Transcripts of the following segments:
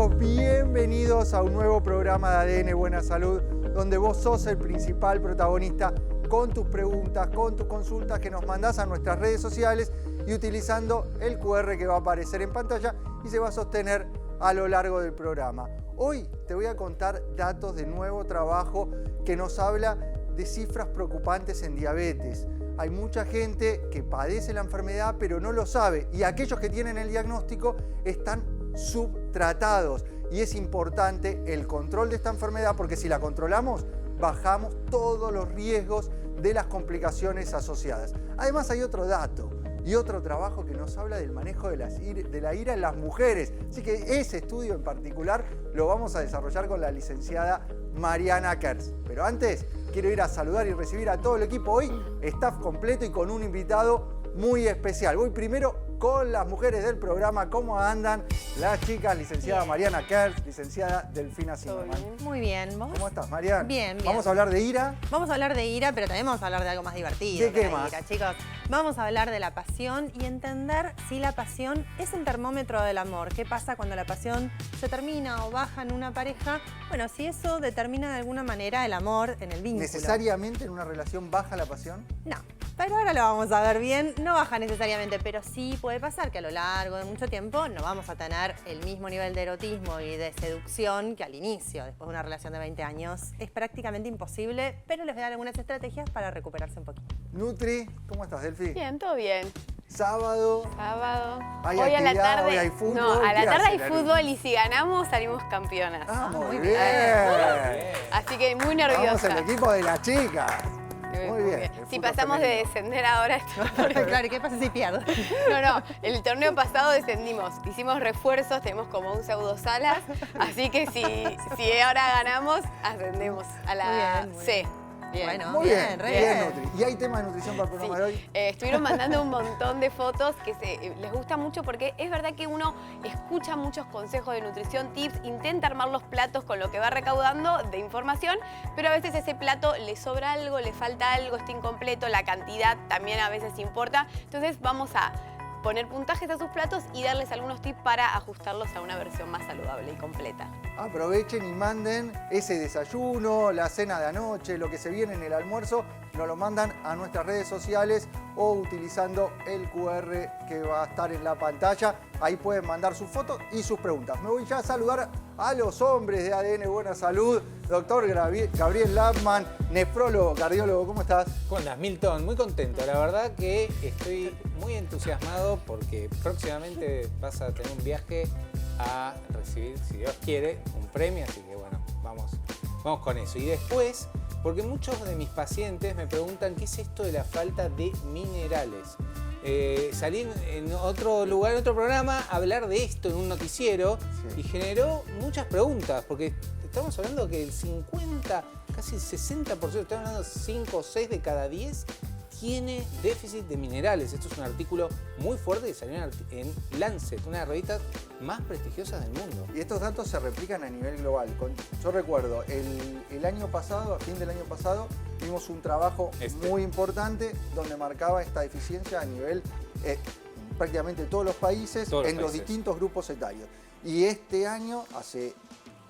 amigos? Bienvenidos a un nuevo programa de ADN Buena Salud, donde vos sos el principal protagonista con tus preguntas, con tus consultas que nos mandás a nuestras redes sociales y utilizando el QR que va a aparecer en pantalla y se va a sostener a lo largo del programa. Hoy te voy a contar datos de nuevo trabajo que nos habla de cifras preocupantes en diabetes. Hay mucha gente que padece la enfermedad pero no lo sabe y aquellos que tienen el diagnóstico están subtratados y es importante el control de esta enfermedad porque si la controlamos bajamos todos los riesgos de las complicaciones asociadas. Además hay otro dato y otro trabajo que nos habla del manejo de la ira en las mujeres. Así que ese estudio en particular lo vamos a desarrollar con la licenciada Mariana Kertz. Pero antes quiero ir a saludar y recibir a todo el equipo hoy, staff completo y con un invitado muy especial. Voy primero con las mujeres del programa. ¿Cómo andan las chicas? Licenciada Mariana Kertz, licenciada Delfina Zimmerman. Muy bien, ¿vos? ¿Cómo estás, Mariana? Bien, bien. ¿Vamos a hablar de ira? Vamos a hablar de ira, pero también vamos a hablar de algo más divertido. ¿De qué más? Ira, chicos. Vamos a hablar de la pasión y entender si la pasión es el termómetro del amor. ¿Qué pasa cuando la pasión se termina o baja en una pareja? Bueno, si eso determina de alguna manera el amor en el vínculo. ¿Necesariamente en una relación baja la pasión? No, pero ahora lo vamos a ver bien. No baja necesariamente, pero sí puede pasar que a lo largo de mucho tiempo no vamos a tener el mismo nivel de erotismo y de seducción que al inicio, después de una relación de 20 años. Es prácticamente imposible, pero les voy a dar algunas estrategias para recuperarse un poquito. Nutri, ¿cómo estás, Delfi? Bien, todo bien. Sábado. Hoy Hay a la actividad, tarde. hoy hay fútbol. No, a la ¿Qué tarde hay hacen, fútbol y si ganamos salimos campeonas. Ah, muy bien. bien. Así que muy Vamos nerviosa. el equipo de las chicas. Muy bien. El Si fútbol pasamos de femenino. descender ahora. Claro, ¿qué pasa si pierdo? No, el torneo pasado descendimos. Hicimos refuerzos, tenemos como un pseudo salas. Así que si ahora ganamos, ascendemos a la Muy bien, C. Bien. Bueno, Muy bien, re bien, bien. Nutri. ¿Y hay tema de nutrición para el programa de hoy? Estuvieron mandando un montón de fotos que les gusta mucho porque es verdad que uno escucha muchos consejos de nutrición, tips, intenta armar los platos con lo que va recaudando de información, pero a veces ese plato le sobra algo, le falta algo, está incompleto, la cantidad también a veces importa. Entonces vamos a poner puntajes a sus platos y darles algunos tips para ajustarlos a una versión más saludable y completa. Aprovechen y manden ese desayuno, la cena de anoche, lo que se viene en el almuerzo, nos lo mandan a nuestras redes sociales o utilizando el QR que va a estar en la pantalla. Ahí pueden mandar sus fotos y sus preguntas. Me voy ya a saludar a los hombres de ADN Buena Salud. Doctor Gabriel Lapman, nefrólogo, cardiólogo, ¿cómo estás? ¿Cómo andas, Milton? Muy contento. La verdad que estoy muy entusiasmado porque próximamente vas a tener un viaje a recibir, si Dios quiere, un premio. Así que bueno, vamos con eso. Y después, porque muchos de mis pacientes me preguntan qué es esto de la falta de minerales. Salí en otro lugar, en otro programa, a hablar de esto en un noticiero y generó muchas preguntas, porque estamos hablando que el 50, casi el 60%, estamos hablando de 5 o 6 de cada 10, tiene déficit de minerales. Esto es un artículo muy fuerte que salió en Lancet, una de las revistas más prestigiosas del mundo. Y estos datos se replican a nivel global. Yo recuerdo, el año pasado, a fin del año pasado, vimos un trabajo muy importante donde marcaba esta deficiencia a nivel prácticamente todos los países, los distintos grupos etarios. Y este año, hace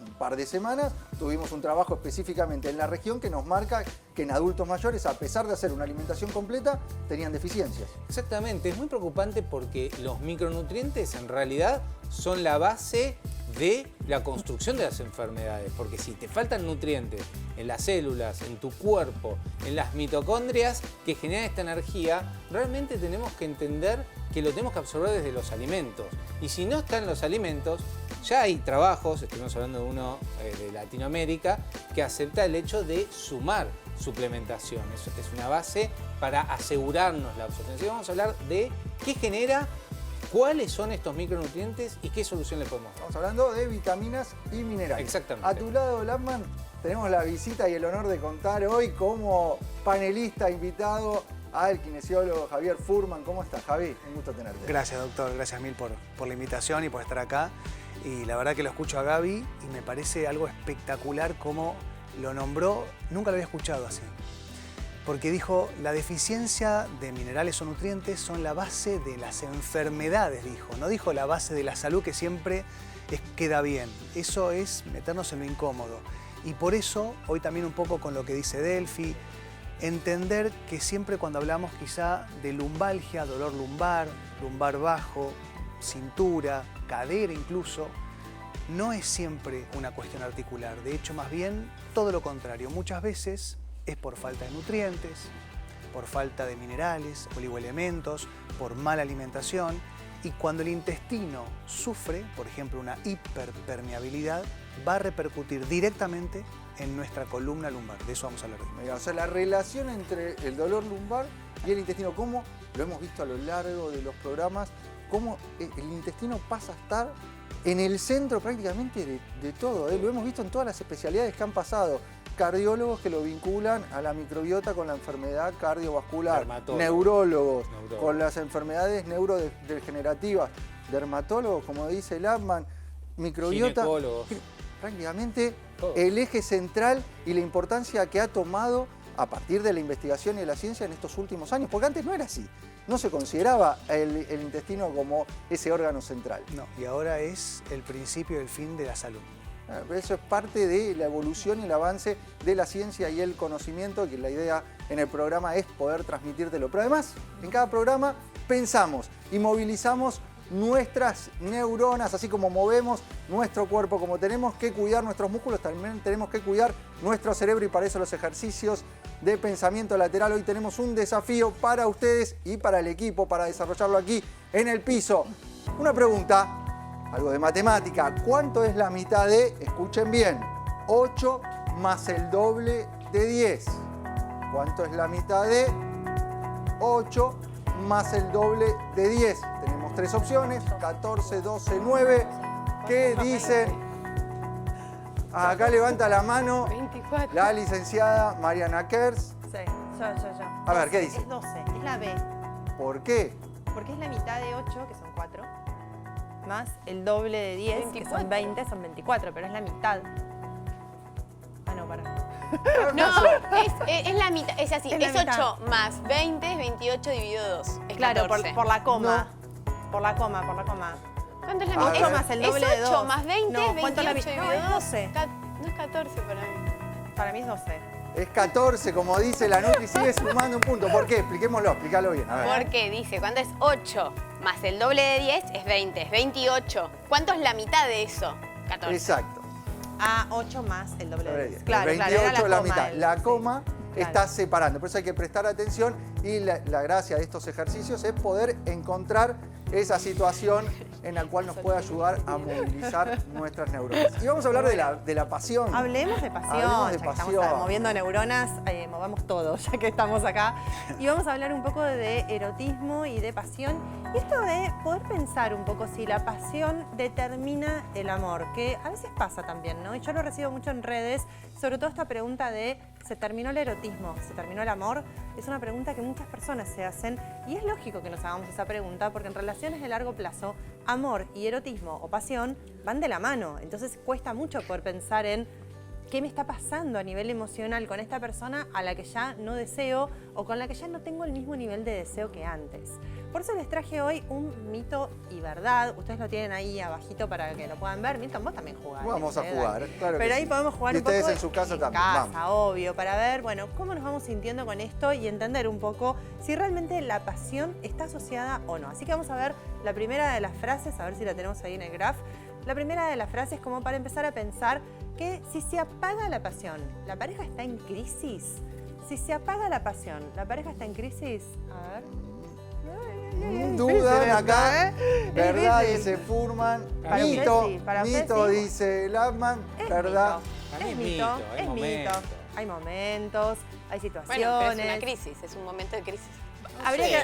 un par de semanas, tuvimos un trabajo específicamente en la región que nos marca que en adultos mayores, a pesar de hacer una alimentación completa, tenían deficiencias. Exactamente, es muy preocupante porque los micronutrientes en realidad son la base de la construcción de las enfermedades, porque si te faltan nutrientes en las células, en tu cuerpo, en las mitocondrias que generan esta energía, realmente tenemos que entender que lo tenemos que absorber desde los alimentos. Y si no están los alimentos, ya hay trabajos, estuvimos hablando de uno de Latinoamérica, que acepta el hecho de sumar suplementación. Eso es una base para asegurarnos la absorción. Así que vamos a hablar de qué genera, cuáles son estos micronutrientes y qué solución le podemos dar. Estamos hablando de vitaminas y minerales. Exactamente. A tu lado, Lapman, tenemos la visita y el honor de contar hoy como panelista invitado al kinesiólogo Javier Furman. ¿Cómo estás, Javi? Un gusto tenerte. Gracias, doctor. Gracias mil por la invitación y por estar acá. Y la verdad que lo escucho a Gaby y me parece algo espectacular cómo lo nombró. Nunca lo había escuchado así. Porque dijo, la deficiencia de minerales o nutrientes son la base de las enfermedades, dijo. No dijo la base de la salud, que siempre queda bien. Eso es meternos en lo incómodo. Y por eso, hoy también un poco con lo que dice Delphi, entender que siempre cuando hablamos quizá de lumbalgia, dolor lumbar, lumbar bajo, cintura, cadera incluso, no es siempre una cuestión articular. De hecho, más bien todo lo contrario. Muchas veces es por falta de nutrientes, por falta de minerales, oligoelementos, por mala alimentación. Y cuando el intestino sufre, por ejemplo, una hiperpermeabilidad, va a repercutir directamente en nuestra columna lumbar. De eso vamos a hablar hoy. Mira, o sea, la relación entre el dolor lumbar y el intestino, cómo lo hemos visto a lo largo de los programas, cómo el intestino pasa a estar en el centro prácticamente de todo. Lo hemos visto en todas las especialidades que han pasado. Cardiólogos que lo vinculan a la microbiota con la enfermedad cardiovascular, neurólogos con las enfermedades neurodegenerativas, dermatólogos, como dice Lappmann, microbiota, prácticamente el eje central y la importancia que ha tomado a partir de la investigación y de la ciencia en estos últimos años, porque antes no era así, no se consideraba el intestino como ese órgano central. No, y ahora es el principio del fin de la salud. Eso es parte de la evolución y el avance de la ciencia y el conocimiento, que la idea en el programa es poder transmitírtelo. Pero además, en cada programa pensamos y movilizamos nuestras neuronas, así como movemos nuestro cuerpo, como tenemos que cuidar nuestros músculos, también tenemos que cuidar nuestro cerebro, y para eso los ejercicios de pensamiento lateral. Hoy tenemos un desafío para ustedes y para el equipo para desarrollarlo aquí en el piso. Una pregunta. Algo de matemática. ¿Cuánto es la mitad de, escuchen bien, 8 más el doble de 10? ¿Cuánto es la mitad de 8 más el doble de 10? Tenemos tres opciones, 14, 12, 9. ¿Qué dicen? Acá levanta la mano 24. la licenciada Mariana Kers. Sí, yo. A ver, ¿qué dice? Es 12, es la B. ¿Por qué? Porque es la mitad de 8, que son 4, más el doble de 10, 24. Que son 20, son 24, pero es la mitad. Ah, no, para. No, es la mitad, es así, Es es, la 8 mitad. más 20 es 28 dividido 2. Es Claro, 14. por la coma. Por la coma. ¿Cuánto es la A mitad? ver. 8 más el doble de 2. 8 más 20 no, es ¿cuánto es la 28 mitad? No, dividido es 2. 12. No es 14 para mí. Para mí es 12. Es 14, como dice la Nutri, sigue sumando un punto. ¿Por qué? Expliquémoslo, explícalo bien. A ver. Porque dice, cuando es 8 más el doble de 10 es 20, es 28. ¿Cuánto es la mitad de eso? 14. Exacto. Ah, 8 más el doble de 10. El Claro, 28 claro, era la coma, mitad. La sí. coma Claro. está separando. Por eso hay que prestar atención, y la gracia de estos ejercicios es poder encontrar esa situación en la cual nos puede ayudar a movilizar nuestras neuronas. Y vamos a hablar de la pasión. Hablemos de pasión, Hablemos de ya que pasión. estamos moviendo neuronas, movamos todo, ya que estamos acá. Y vamos a hablar un poco de erotismo y de pasión. Y esto de poder pensar un poco si la pasión determina el amor, que a veces pasa también, ¿no? Y yo lo recibo mucho en redes, sobre todo esta pregunta de ¿se terminó el erotismo? ¿Se terminó el amor? Es una pregunta que muchas personas se hacen, y es lógico que nos hagamos esa pregunta, porque en relaciones de largo plazo, amor y erotismo o pasión van de la mano. Entonces cuesta mucho poder pensar en qué me está pasando a nivel emocional con esta persona a la que ya no deseo o con la que ya no tengo el mismo nivel de deseo que antes. Por eso les traje hoy un mito y verdad. Ustedes lo tienen ahí abajito para que lo puedan ver. Milton, vos también jugás. Vamos a jugar, claro que Pero ahí sí. podemos jugar Y un poco. ustedes en su casa también, casa, vamos. obvio, para ver, bueno, cómo nos vamos sintiendo con esto y entender un poco si realmente la pasión está asociada o no. Así que vamos a ver la primera de las frases, a ver si la tenemos ahí en el graph. La primera de las frases como para empezar a pensar que si se apaga la pasión, ¿la pareja está en crisis? Si se apaga la pasión, ¿la pareja está en crisis? A ver. Dudan acá, Es verdad, difícil. dice Furman, Para usted mito, sí, para usted mito, sí. dice Lappmann, Es verdad. Para mí Es es mito, mito, hay es mito. momentos. Hay momentos, hay situaciones. Bueno, pero es una crisis, es un momento de crisis.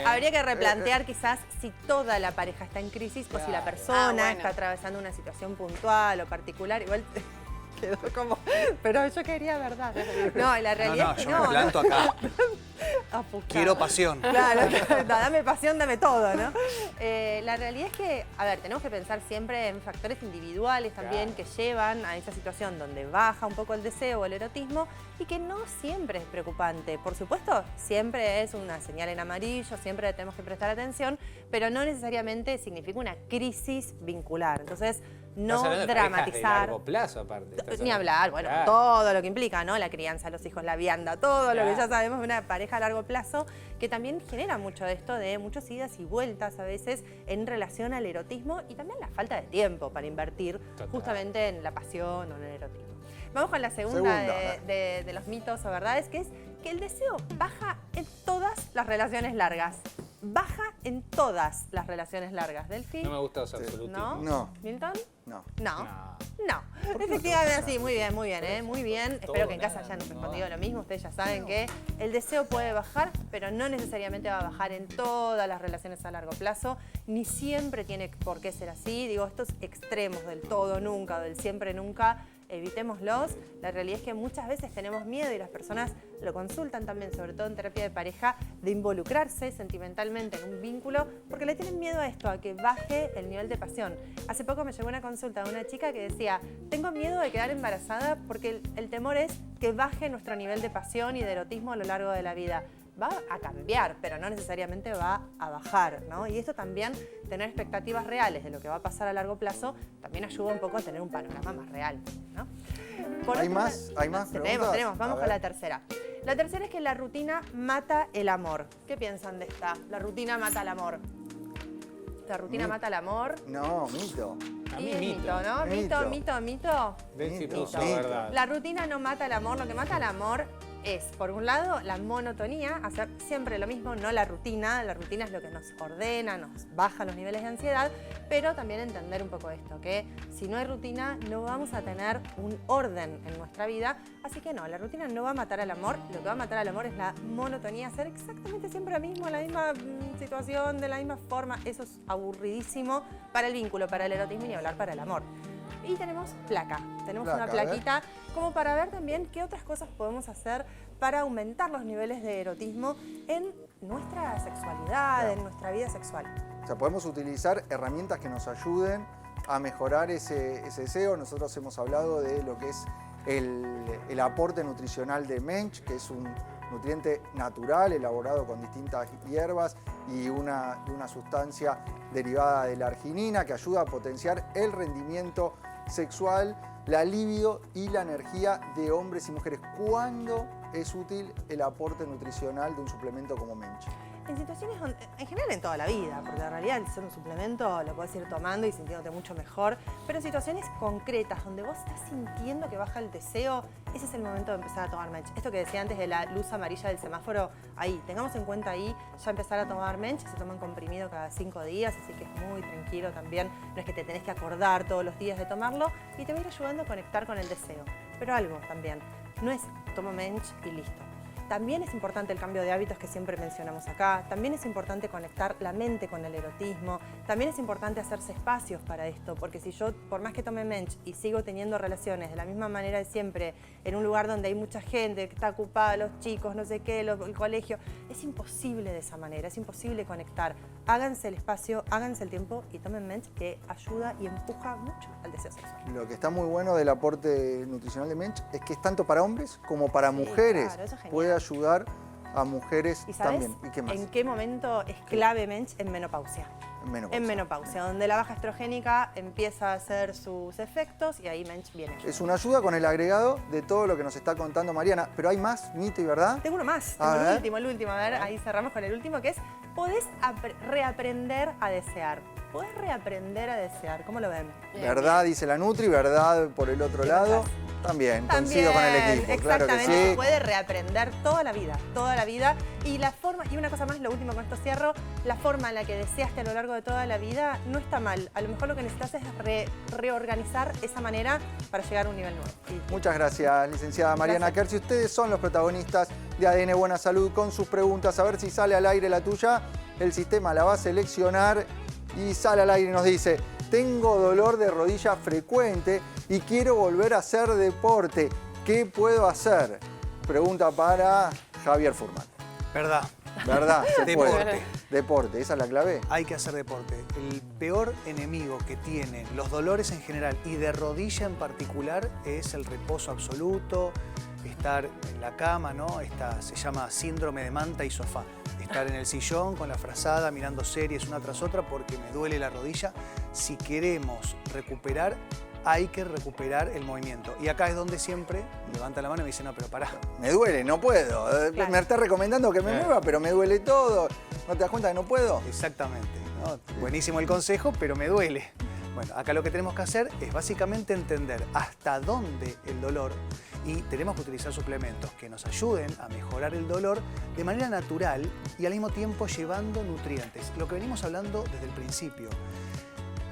Habría que replantear quizás si toda la pareja está en crisis o si la Claro. persona bueno. está atravesando una situación puntual o particular. Igual quedó como... Pero yo quería verdad. No, la realidad es que yo me planto acá. Apucado. Quiero pasión. Claro, dame pasión, dame todo, ¿no? La realidad es que, a ver, tenemos que pensar siempre en factores individuales también que llevan a esa situación donde baja un poco el deseo o el erotismo y que no siempre es preocupante. Por supuesto, siempre es una señal en amarillo, siempre tenemos que prestar atención, pero no necesariamente significa una crisis vincular. Entonces, no Estás hablando de parejas de dramatizar. largo plazo, aparte. Estás Ni hablando- hablar, bueno, Claro. todo lo que implica, ¿no? La crianza, los hijos, la vianda, todo lo que Claro. ya sabemos de una pareja a largo plazo, que también genera mucho de esto de muchas idas y vueltas a veces en relación al erotismo y también la falta de tiempo para invertir Total. justamente en la pasión o en el erotismo. Vamos con la segunda, Segunda. de los mitos o verdades, que es que el deseo baja en todas las relaciones largas. Baja en todas las relaciones largas. Delphi, No me gusta los absolutismos. ¿no? No. ¿Milton? No. No. No. No, efectivamente, sí, muy bien, muy bien. Todo, Espero que en casa nada, hayan no. respondido lo mismo. Ustedes ya saben que el deseo puede bajar, pero no necesariamente va a bajar en todas las relaciones a largo plazo, ni siempre tiene por qué ser así. Digo, estos extremos del todo nunca o del siempre nunca, evitémoslos. La realidad es que muchas veces tenemos miedo y las personas lo consultan también, sobre todo en terapia de pareja, de involucrarse sentimentalmente en un vínculo porque le tienen miedo a esto, a que baje el nivel de pasión. Hace poco me llegó una consulta de una chica que decía, tengo miedo de quedar embarazada porque el temor es que baje nuestro nivel de pasión y de erotismo a lo largo de la vida. Va a cambiar, pero no necesariamente va a bajar, ¿no? Y esto también, tener expectativas reales de lo que va a pasar a largo plazo, también ayuda un poco a tener un panorama más real, ¿no? Por ¿Hay otro más? lado- ¿Hay más Tenemos, preguntas? vamos A con ver. la tercera. La tercera es que la rutina mata el amor. ¿Qué piensan de esta? La rutina mata el amor. La rutina mata el amor. No, mito. A Y mí es mito. mito, ¿no? Mito. Mito. Delphi Mito. puso Mito. verdad. La rutina no mata el amor, lo que mata el amor es, por un lado, la monotonía, hacer siempre lo mismo, no la rutina es lo que nos ordena, nos baja los niveles de ansiedad, pero también entender un poco esto, que si no hay rutina no vamos a tener un orden en nuestra vida, así que no, la rutina no va a matar al amor, lo que va a matar al amor es la monotonía, hacer exactamente siempre lo mismo, la misma situación, de la misma forma, eso es aburridísimo para el vínculo, para el erotismo y ni hablar para el amor. Y tenemos placa, tenemos Placa, una a ver. plaquita como para ver también qué otras cosas podemos hacer para aumentar los niveles de erotismo en nuestra sexualidad, Claro. en nuestra vida sexual. O sea, podemos utilizar herramientas que nos ayuden a mejorar ese deseo. Nosotros hemos hablado de lo que es el aporte nutricional de Mensch, que es un nutriente natural elaborado con distintas hierbas y una sustancia derivada de la arginina que ayuda a potenciar el rendimiento sexual, la libido y la energía de hombres y mujeres. ¿Cuándo es útil el aporte nutricional de un suplemento como Mensch? En situaciones, en general en toda la vida, porque en realidad el ser un suplemento lo puedes ir tomando y sintiéndote mucho mejor, pero en situaciones concretas donde vos estás sintiendo que baja el deseo, ese es el momento de empezar a tomar Mensch. Esto que decía antes de la luz amarilla del semáforo, ahí, tengamos en cuenta ahí ya empezar a tomar Mensch, se toman comprimido cada 5 días, así que es muy tranquilo también, no es que te tenés que acordar todos los días de tomarlo y te va a ir ayudando a conectar con el deseo. Pero algo también, no es tomo Mensch y listo. También es importante el cambio de hábitos que siempre mencionamos acá, también es importante conectar la mente con el erotismo, también es importante hacerse espacios para esto, porque si yo, por más que tome Mensch y sigo teniendo relaciones de la misma manera de siempre, en un lugar donde hay mucha gente que está ocupada, los chicos, no sé qué, el colegio, es imposible de esa manera, es imposible conectar. Háganse el espacio, háganse el tiempo y tomen Mensch, que ayuda y empuja mucho al deseo sexual. Lo que está muy bueno del aporte nutricional de Mensch es que es tanto para hombres como para mujeres. claro, eso es genial. Puede ayudar a mujeres ¿Y sabes también. ¿Y qué más? en qué momento es clave Mensch? En menopausia. En menopausia. En menopausia, donde la baja estrogénica empieza a hacer sus efectos y ahí Mensch viene. Es una ayuda con el agregado de todo lo que nos está contando Mariana. Pero hay más, mito y verdad. Tengo uno más, A tengo ver. el último. A ver, ahí cerramos con el último, que es, podés reaprender a desear. Podés reaprender a desear, ¿cómo lo ven? Verdad, dice la Nutri, verdad por el otro lado. También, coincido con el equipo, claro que exactamente, se sí. puede reaprender toda la vida. Y la forma, y una cosa más, lo último con esto cierro, la forma en la que deseaste a lo largo de toda la vida no está mal. A lo mejor lo que necesitas es reorganizar esa manera para llegar a un nivel nuevo. Y- Muchas gracias, licenciada Mariana Gracias. Kersi. Ustedes son los protagonistas de ADN Buena Salud con sus preguntas. A ver si sale al aire la tuya. El sistema la va a seleccionar y sale al aire y nos dice: tengo dolor de rodilla frecuente y quiero volver a hacer deporte. ¿Qué puedo hacer? Pregunta para Javier Furman. Verdad. ¿Verdad? Se Deporte. puede. Deporte, esa es la clave. Hay que hacer deporte. El peor enemigo que tienen los dolores en general y de rodilla en particular es el reposo absoluto, estar en la cama, ¿no? Se llama síndrome de manta y sofá. Estar en el sillón con la frazada mirando series una tras otra porque me duele la rodilla. Si queremos recuperar, hay que recuperar el movimiento. Y acá es donde siempre levanta la mano y me dice, no, pero pará. Me duele, no puedo. Claro. Me está recomendando que me mueva, pero me duele todo. ¿No te das cuenta que no puedo? Exactamente, ¿no? Buenísimo el consejo, pero me duele. Bueno, acá lo que tenemos que hacer es básicamente entender hasta dónde el dolor y tenemos que utilizar suplementos que nos ayuden a mejorar el dolor de manera natural y al mismo tiempo llevando nutrientes. Lo que venimos hablando desde el principio.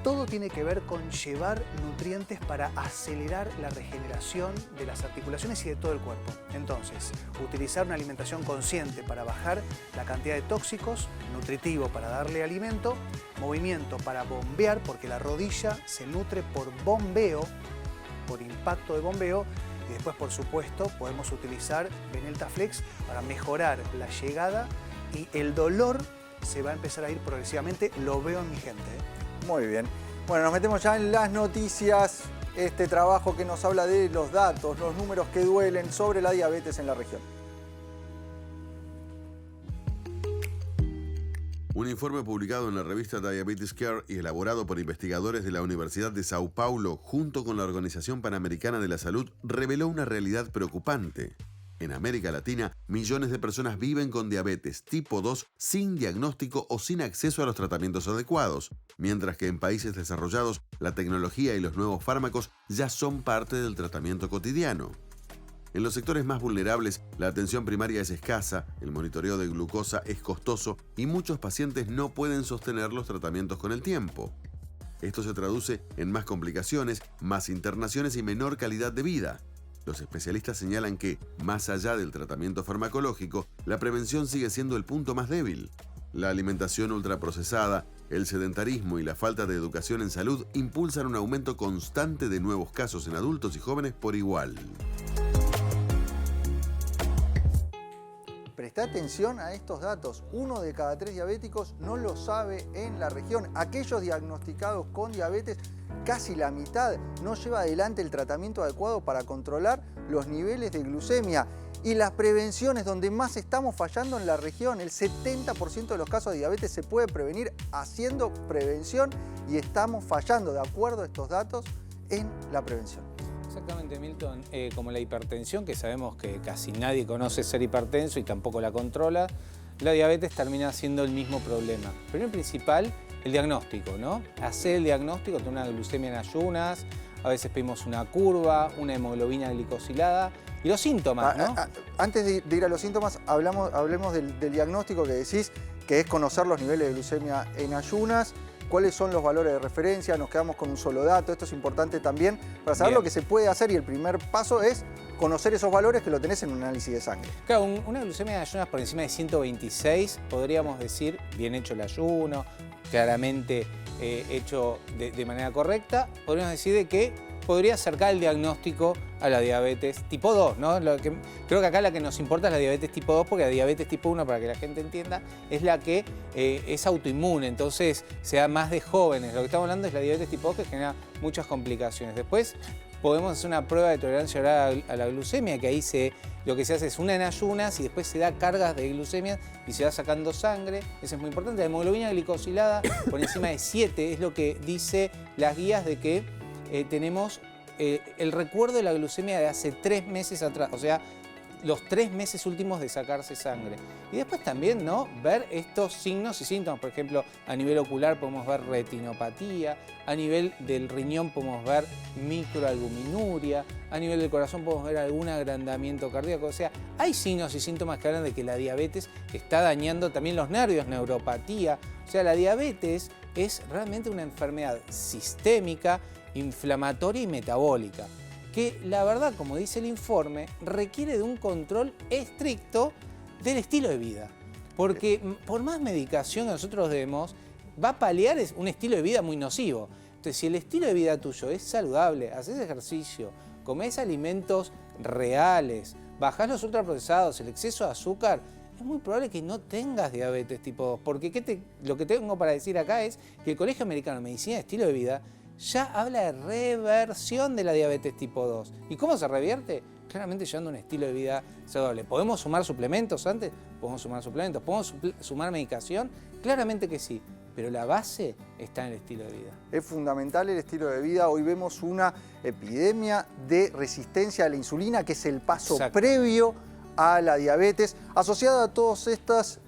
Todo tiene que ver con llevar nutrientes para acelerar la regeneración de las articulaciones y de todo el cuerpo. Entonces, utilizar una alimentación consciente para bajar la cantidad de tóxicos, nutritivo para darle alimento, movimiento para bombear, porque la rodilla se nutre por bombeo, por impacto de bombeo, y después, por supuesto, podemos utilizar Benelta Flex para mejorar la llegada y el dolor se va a empezar a ir progresivamente, lo veo en mi gente, ¿eh? Muy bien. Bueno, nos metemos ya en las noticias. Este trabajo que nos habla de los datos, los números que duelen sobre la diabetes en la región. Un informe publicado en la revista Diabetes Care y elaborado por investigadores de la Universidad de Sao Paulo junto con la Organización Panamericana de la Salud reveló una realidad preocupante. En América Latina, millones de personas viven con diabetes tipo 2 sin diagnóstico o sin acceso a los tratamientos adecuados, mientras que en países desarrollados, la tecnología y los nuevos fármacos ya son parte del tratamiento cotidiano. En los sectores más vulnerables, la atención primaria es escasa, el monitoreo de glucosa es costoso y muchos pacientes no pueden sostener los tratamientos con el tiempo. Esto se traduce en más complicaciones, más internaciones y menor calidad de vida. Los especialistas señalan que, más allá del tratamiento farmacológico, la prevención sigue siendo el punto más débil. La alimentación ultraprocesada, el sedentarismo y la falta de educación en salud impulsan un aumento constante de nuevos casos en adultos y jóvenes por igual. Presta atención a estos datos. 1 de cada 3 diabéticos no lo sabe en la región. Aquellos diagnosticados con diabetes, casi la mitad no lleva adelante el tratamiento adecuado para controlar los niveles de glucemia. Y las prevenciones donde más estamos fallando en la región, el 70% de los casos de diabetes se puede prevenir haciendo prevención y estamos fallando, de acuerdo a estos datos, en la prevención. Exactamente, Milton. Como la hipertensión, que sabemos que casi nadie conoce ser hipertenso y tampoco la controla, la diabetes termina siendo el mismo problema. Pero en principal, el diagnóstico, ¿no? Hacer el diagnóstico de una glucemia en ayunas, a veces pedimos una curva, una hemoglobina glicosilada y los síntomas, ¿no? Antes de ir a los síntomas, hablemos del diagnóstico que decís, que es conocer los niveles de glucemia en ayunas. ¿Cuáles son los valores de referencia? Nos quedamos con un solo dato. Esto es importante también para saber lo que se puede hacer y el primer paso es conocer esos valores que lo tenés en un análisis de sangre. Claro, una glucemia de ayunas por encima de 126, podríamos decir, bien hecho el ayuno, claramente hecho de manera correcta, podríamos decir de que podría acercar el diagnóstico a la diabetes tipo 2, ¿no? Creo que acá la que nos importa es la diabetes tipo 2, porque la diabetes tipo 1, para que la gente entienda, es la que es autoinmune, entonces se da más de jóvenes. Lo que estamos hablando es la diabetes tipo 2, que genera muchas complicaciones. Después podemos hacer una prueba de tolerancia oral a la glucemia, que ahí lo que se hace es una en ayunas y después se da cargas de glucemia y se va sacando sangre. Eso es muy importante. La hemoglobina glicosilada por encima de 7 es lo que dice las guías de que tenemos el recuerdo de la glucemia de hace 3 meses atrás, o sea, los 3 meses últimos de sacarse sangre. Y después también, ¿no?, ver estos signos y síntomas. Por ejemplo, a nivel ocular podemos ver retinopatía, a nivel del riñón podemos ver microalbuminuria, a nivel del corazón podemos ver algún agrandamiento cardíaco. O sea, hay signos y síntomas que hablan de que la diabetes está dañando también los nervios, neuropatía. O sea, la diabetes es realmente una enfermedad sistémica, inflamatoria y metabólica, que la verdad, como dice el informe, requiere de un control estricto del estilo de vida. Porque por más medicación que nosotros demos, va a paliar un estilo de vida muy nocivo. Entonces, si el estilo de vida tuyo es saludable, haces ejercicio, comés alimentos reales, bajás los ultraprocesados, el exceso de azúcar, es muy probable que no tengas diabetes tipo 2, porque lo que tengo para decir acá es que el Colegio Americano de Medicina de Estilo de Vida ya habla de reversión de la diabetes tipo 2. ¿Y cómo se revierte? Claramente llevando un estilo de vida saludable. ¿Podemos sumar suplementos antes? Podemos sumar suplementos. ¿Podemos sumar medicación? Claramente que sí, pero la base está en el estilo de vida. Es fundamental el estilo de vida. Hoy vemos una epidemia de resistencia a la insulina, que es el paso previo a la diabetes, asociada a todos estos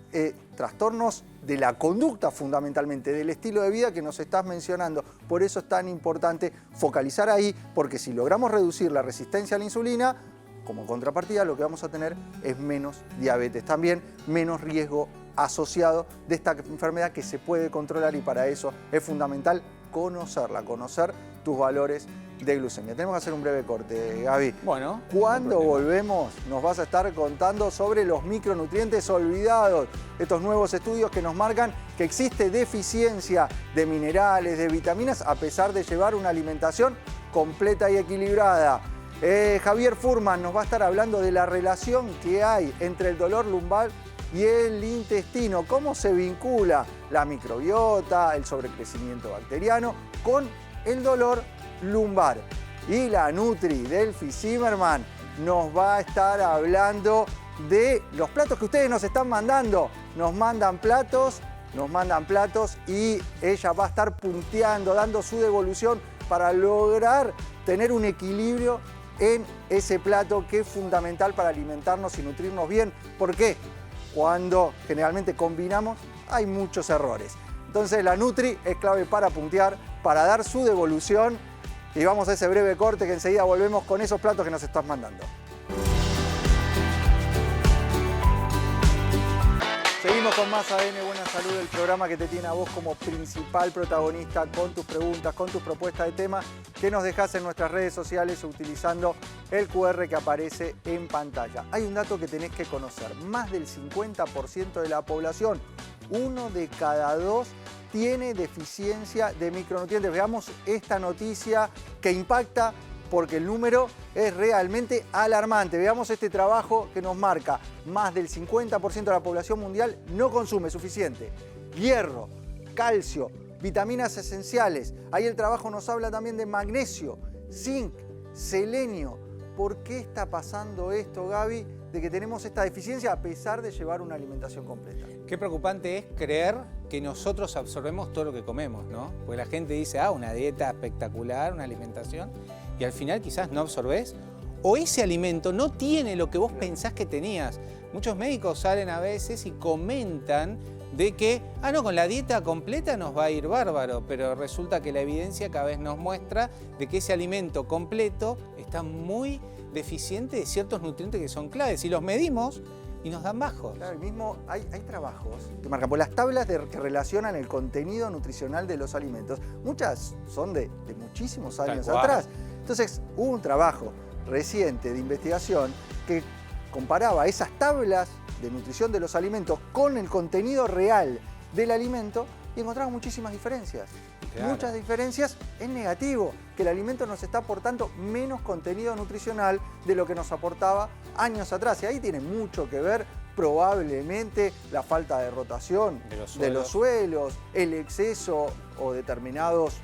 trastornos de la conducta, fundamentalmente, del estilo de vida que nos estás mencionando. Por eso es tan importante focalizar ahí, porque si logramos reducir la resistencia a la insulina, como contrapartida lo que vamos a tener es menos diabetes, también menos riesgo asociado de esta enfermedad que se puede controlar, y para eso es fundamental conocerla, conocer tus valores de glucemia. Tenemos que hacer un breve corte, Gaby. Bueno. Cuando volvemos nos vas a estar contando sobre los micronutrientes olvidados, estos nuevos estudios que nos marcan que existe deficiencia de minerales, de vitaminas, a pesar de llevar una alimentación completa y equilibrada. Javier Furman nos va a estar hablando de la relación que hay entre el dolor lumbar y el intestino, cómo se vincula la microbiota, el sobrecrecimiento bacteriano con el dolor lumbar. Y la Nutri Delphi Zimmerman nos va a estar hablando de los platos que ustedes nos están mandando. Nos mandan platos y ella va a estar punteando, dando su devolución para lograr tener un equilibrio en ese plato que es fundamental para alimentarnos y nutrirnos bien. ¿Por qué? Cuando generalmente combinamos hay muchos errores. Entonces la Nutri es clave para puntear, para dar su devolución. Y vamos a ese breve corte que enseguida volvemos con esos platos que nos estás mandando. Seguimos con más ADN Buena Salud, el programa que te tiene a vos como principal protagonista con tus preguntas, con tus propuestas de temas que nos dejás en nuestras redes sociales utilizando el QR que aparece en pantalla. Hay un dato que tenés que conocer. Más del 50% de la población, 1 de cada 2, tiene deficiencia de micronutrientes. Veamos esta noticia que impacta porque el número es realmente alarmante. Veamos este trabajo que nos marca: más del 50% de la población mundial no consume suficiente hierro, calcio, vitaminas esenciales. Ahí el trabajo nos habla también de magnesio, zinc, selenio. ¿Por qué está pasando esto, Gaby, de que tenemos esta deficiencia a pesar de llevar una alimentación completa? Qué preocupante es creer que nosotros absorbemos todo lo que comemos, ¿no? Porque la gente dice, una dieta espectacular, una alimentación, y al final quizás no absorbés, o ese alimento no tiene lo que vos pensás que tenías. Muchos médicos salen a veces y comentan de que, con la dieta completa nos va a ir bárbaro, pero resulta que la evidencia cada vez nos muestra de que ese alimento completo está muy deficiente de ciertos nutrientes que son claves, y los medimos y nos dan bajos. Claro, hay trabajos que marcan por las tablas que relacionan el contenido nutricional de los alimentos. Muchas son de muchísimos años atrás. Entonces hubo un trabajo reciente de investigación que comparaba esas tablas de nutrición de los alimentos con el contenido real del alimento y encontraba muchísimas diferencias. Claro. Muchas diferencias en negativo, que el alimento nos está aportando menos contenido nutricional de lo que nos aportaba años atrás. Y ahí tiene mucho que ver probablemente la falta de rotación de los suelos, el exceso o determinados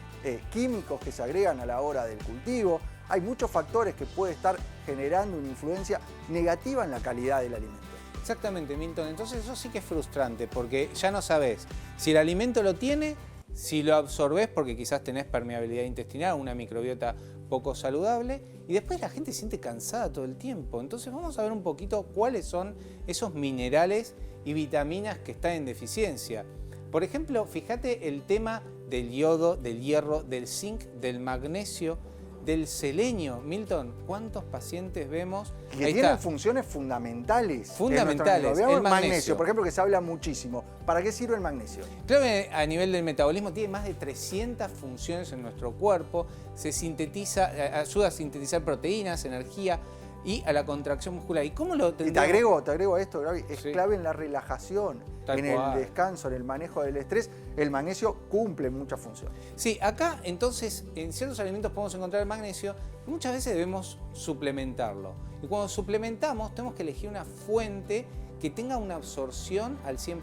químicos que se agregan a la hora del cultivo. Hay muchos factores que pueden estar generando una influencia negativa en la calidad del alimento. Exactamente, Milton. Entonces eso sí que es frustrante, porque ya no sabés si el alimento lo tiene, si lo absorbés porque quizás tenés permeabilidad intestinal, una microbiota poco saludable, y después la gente se siente cansada todo el tiempo. Entonces vamos a ver un poquito cuáles son esos minerales y vitaminas que están en deficiencia. Por ejemplo, fíjate el tema del yodo, del hierro, del zinc, del magnesio, del selenio. Milton, ¿cuántos pacientes vemos? Que tienen funciones fundamentales. Fundamentales. El magnesio, por ejemplo, que se habla muchísimo. ¿Para qué sirve el magnesio? Claro, a nivel del metabolismo tiene más de 300 funciones en nuestro cuerpo. Se sintetiza, ayuda a sintetizar proteínas, energía y a la contracción muscular. ¿Y cómo lo tendríamos? Y te agrego a esto, Gaby, es clave en la relajación, el descanso, en el manejo del estrés. El magnesio cumple muchas funciones. Sí, acá entonces en ciertos alimentos podemos encontrar el magnesio, y muchas veces debemos suplementarlo. Y cuando suplementamos tenemos que elegir una fuente que tenga una absorción al 100%.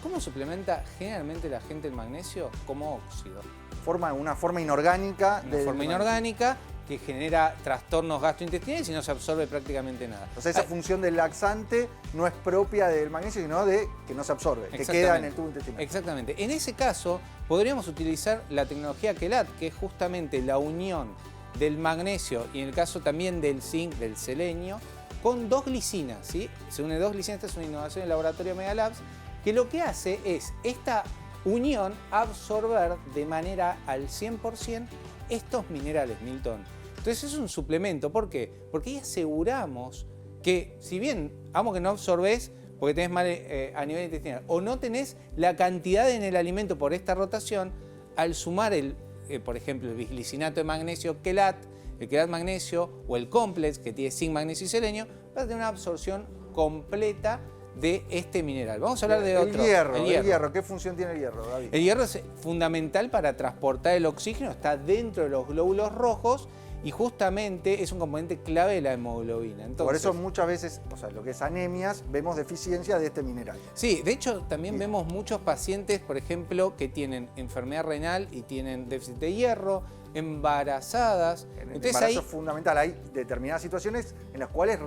¿Cómo suplementa generalmente la gente el magnesio? Como óxido. Una forma inorgánica. Una forma inorgánica que genera trastornos gastrointestinales y no se absorbe prácticamente nada. O sea, esa función del laxante no es propia del magnesio, sino de que no se absorbe, que queda en el tubo intestinal. Exactamente. En ese caso, podríamos utilizar la tecnología Quelat, que es justamente la unión del magnesio y en el caso también del zinc, del selenio, con 2 glicinas, ¿sí? Se une 2 glicinas, esta es una innovación del laboratorio Megalabs, que lo que hace es esta unión absorber de manera al 100% estos minerales, Milton. Entonces es un suplemento, ¿por qué? Porque ahí aseguramos que si bien, vamos que no absorbés porque tenés mal a nivel intestinal, o no tenés la cantidad en el alimento por esta rotación, al sumar por ejemplo, el bisglicinato de magnesio Quelat, el Quelat magnesio o el complex que tiene zinc, magnesio y selenio, vas a tener una absorción completa de este mineral. Vamos a hablar de otro. El hierro. ¿Qué función tiene el hierro, David? El hierro es fundamental para transportar el oxígeno, está dentro de los glóbulos rojos y justamente es un componente clave de la hemoglobina. Entonces, por eso muchas veces, o sea, lo que es anemias, vemos deficiencia de este mineral. Sí, de hecho también vemos muchos pacientes, por ejemplo, que tienen enfermedad renal y tienen déficit de hierro, embarazadas. El Entonces, embarazo es fundamental. Hay determinadas situaciones en las cuales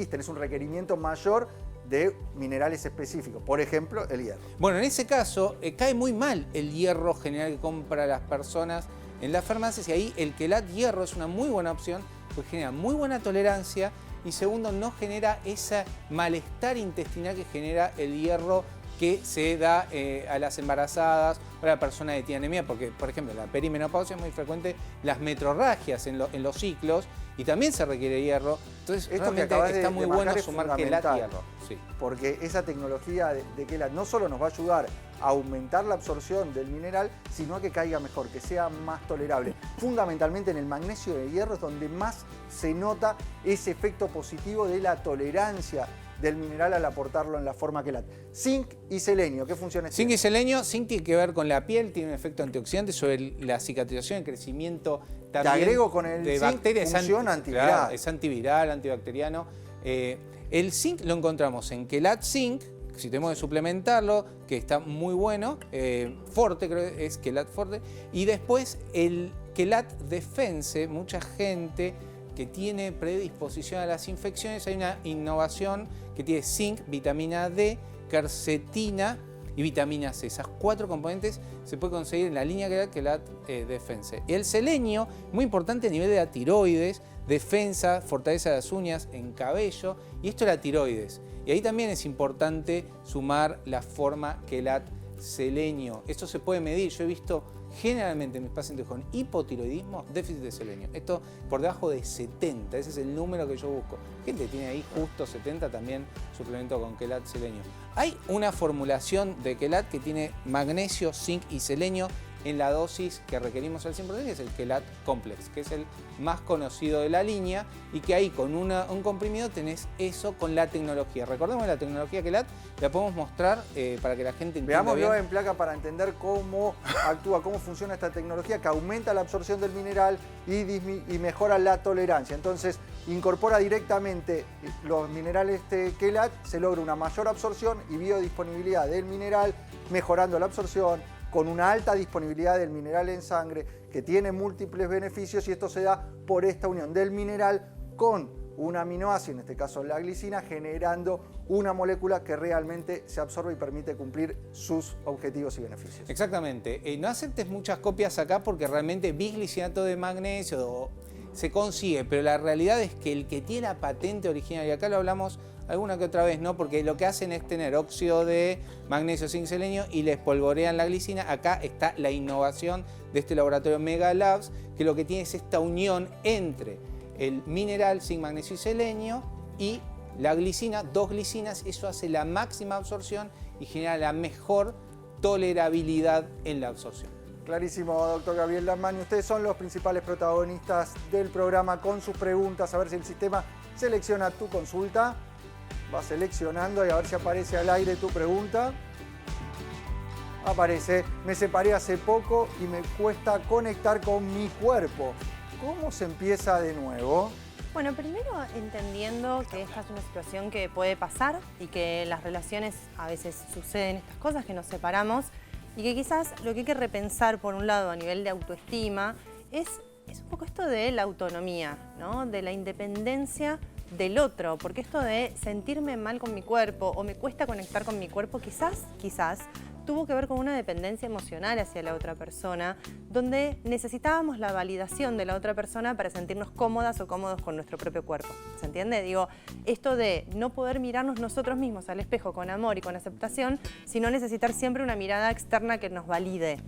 tenés un requerimiento mayor de minerales específicos, por ejemplo, el hierro. Bueno, en ese caso cae muy mal el hierro general que compran las personas en las farmacias y ahí el Quelat hierro es una muy buena opción porque genera muy buena tolerancia y segundo, no genera ese malestar intestinal que genera el hierro que se da a las embarazadas o a la persona que tiene anemia, porque, por ejemplo, la perimenopausia es muy frecuente, las metrorragias en los ciclos, y también se requiere hierro. Entonces, esto que realmente está muy bueno es sumar Quelat hierro. Sí. Porque esa tecnología de Quelat no solo nos va a ayudar a aumentar la absorción del mineral, sino a que caiga mejor, que sea más tolerable. Fundamentalmente en el magnesio y el hierro es donde más se nota ese efecto positivo de la tolerancia del mineral al aportarlo en la forma Quelat. Zinc y selenio, ¿qué funciones tienen? Zinc y selenio, zinc tiene que ver con la piel, tiene un efecto antioxidante sobre la cicatrización, el crecimiento también. Te agrego con el de zinc, bacterias, función antiviral. Claro, es antiviral, antibacteriano. El zinc lo encontramos en Quelat Zinc, si tenemos que suplementarlo, que está muy bueno, Forte, creo que es Quelat Forte, y después el Quelat Defense, mucha gente que tiene predisposición a las infecciones, hay una innovación que tiene zinc, vitamina D, quercetina y vitamina C. Esas 4 componentes se puede conseguir en la línea Quelat Defense. Y el selenio, muy importante a nivel de la tiroides, defensa, fortaleza de las uñas, en cabello, y esto es la tiroides. Y ahí también es importante sumar la forma Quelat selenio. Esto se puede medir, yo he visto generalmente en mis pacientes con hipotiroidismo, déficit de selenio. Esto por debajo de 70, ese es el número que yo busco. Gente tiene ahí justo 70, también suplemento con Quelat selenio. Hay una formulación de Quelat que tiene magnesio, zinc y selenio en la dosis que requerimos al 100%, que es el Quelat Complex, que es el más conocido de la línea y que ahí con un comprimido tenés eso con la tecnología. Recordemos la tecnología Quelat, la podemos mostrar para que la gente entienda Veámoslo bien. en placa para entender cómo actúa, cómo funciona esta tecnología que aumenta la absorción del mineral y mejora la tolerancia. Entonces, incorpora directamente los minerales Quelat, se logra una mayor absorción y biodisponibilidad del mineral, mejorando la absorción, con una alta disponibilidad del mineral en sangre, que tiene múltiples beneficios, y esto se da por esta unión del mineral con un aminoácido, en este caso la glicina, generando una molécula que realmente se absorbe y permite cumplir sus objetivos y beneficios. Exactamente. No aceptes muchas copias acá porque realmente bisglicinato de magnesio se consigue, pero la realidad es que el que tiene la patente original, y acá lo hablamos alguna que otra vez, ¿no? Porque lo que hacen es tener óxido de magnesio, zinc, selenio y les espolvorean la glicina. Acá está la innovación de este laboratorio Megalabs, que lo que tiene es esta unión entre el mineral, zinc, magnesio y selenio y la glicina, 2 glicinas. Eso hace la máxima absorción y genera la mejor tolerabilidad en la absorción. Clarísimo, doctor Gabriel Lamani. Ustedes son los principales protagonistas del programa con sus preguntas. A ver si el sistema selecciona tu consulta. Va seleccionando y a ver si aparece al aire tu pregunta. Aparece. Me separé hace poco y me cuesta conectar con mi cuerpo. ¿Cómo se empieza de nuevo? Bueno, primero entendiendo que esta es una situación que puede pasar y que en las relaciones a veces suceden estas cosas, que nos separamos y que quizás lo que hay que repensar por un lado a nivel de autoestima es un poco esto de la autonomía, ¿no? De la independencia del otro, porque esto de sentirme mal con mi cuerpo o me cuesta conectar con mi cuerpo quizás tuvo que ver con una dependencia emocional hacia la otra persona, donde necesitábamos la validación de la otra persona para sentirnos cómodas o cómodos con nuestro propio cuerpo. ¿Se entiende? Digo, esto de no poder mirarnos nosotros mismos al espejo con amor y con aceptación, sino necesitar siempre una mirada externa que nos valide.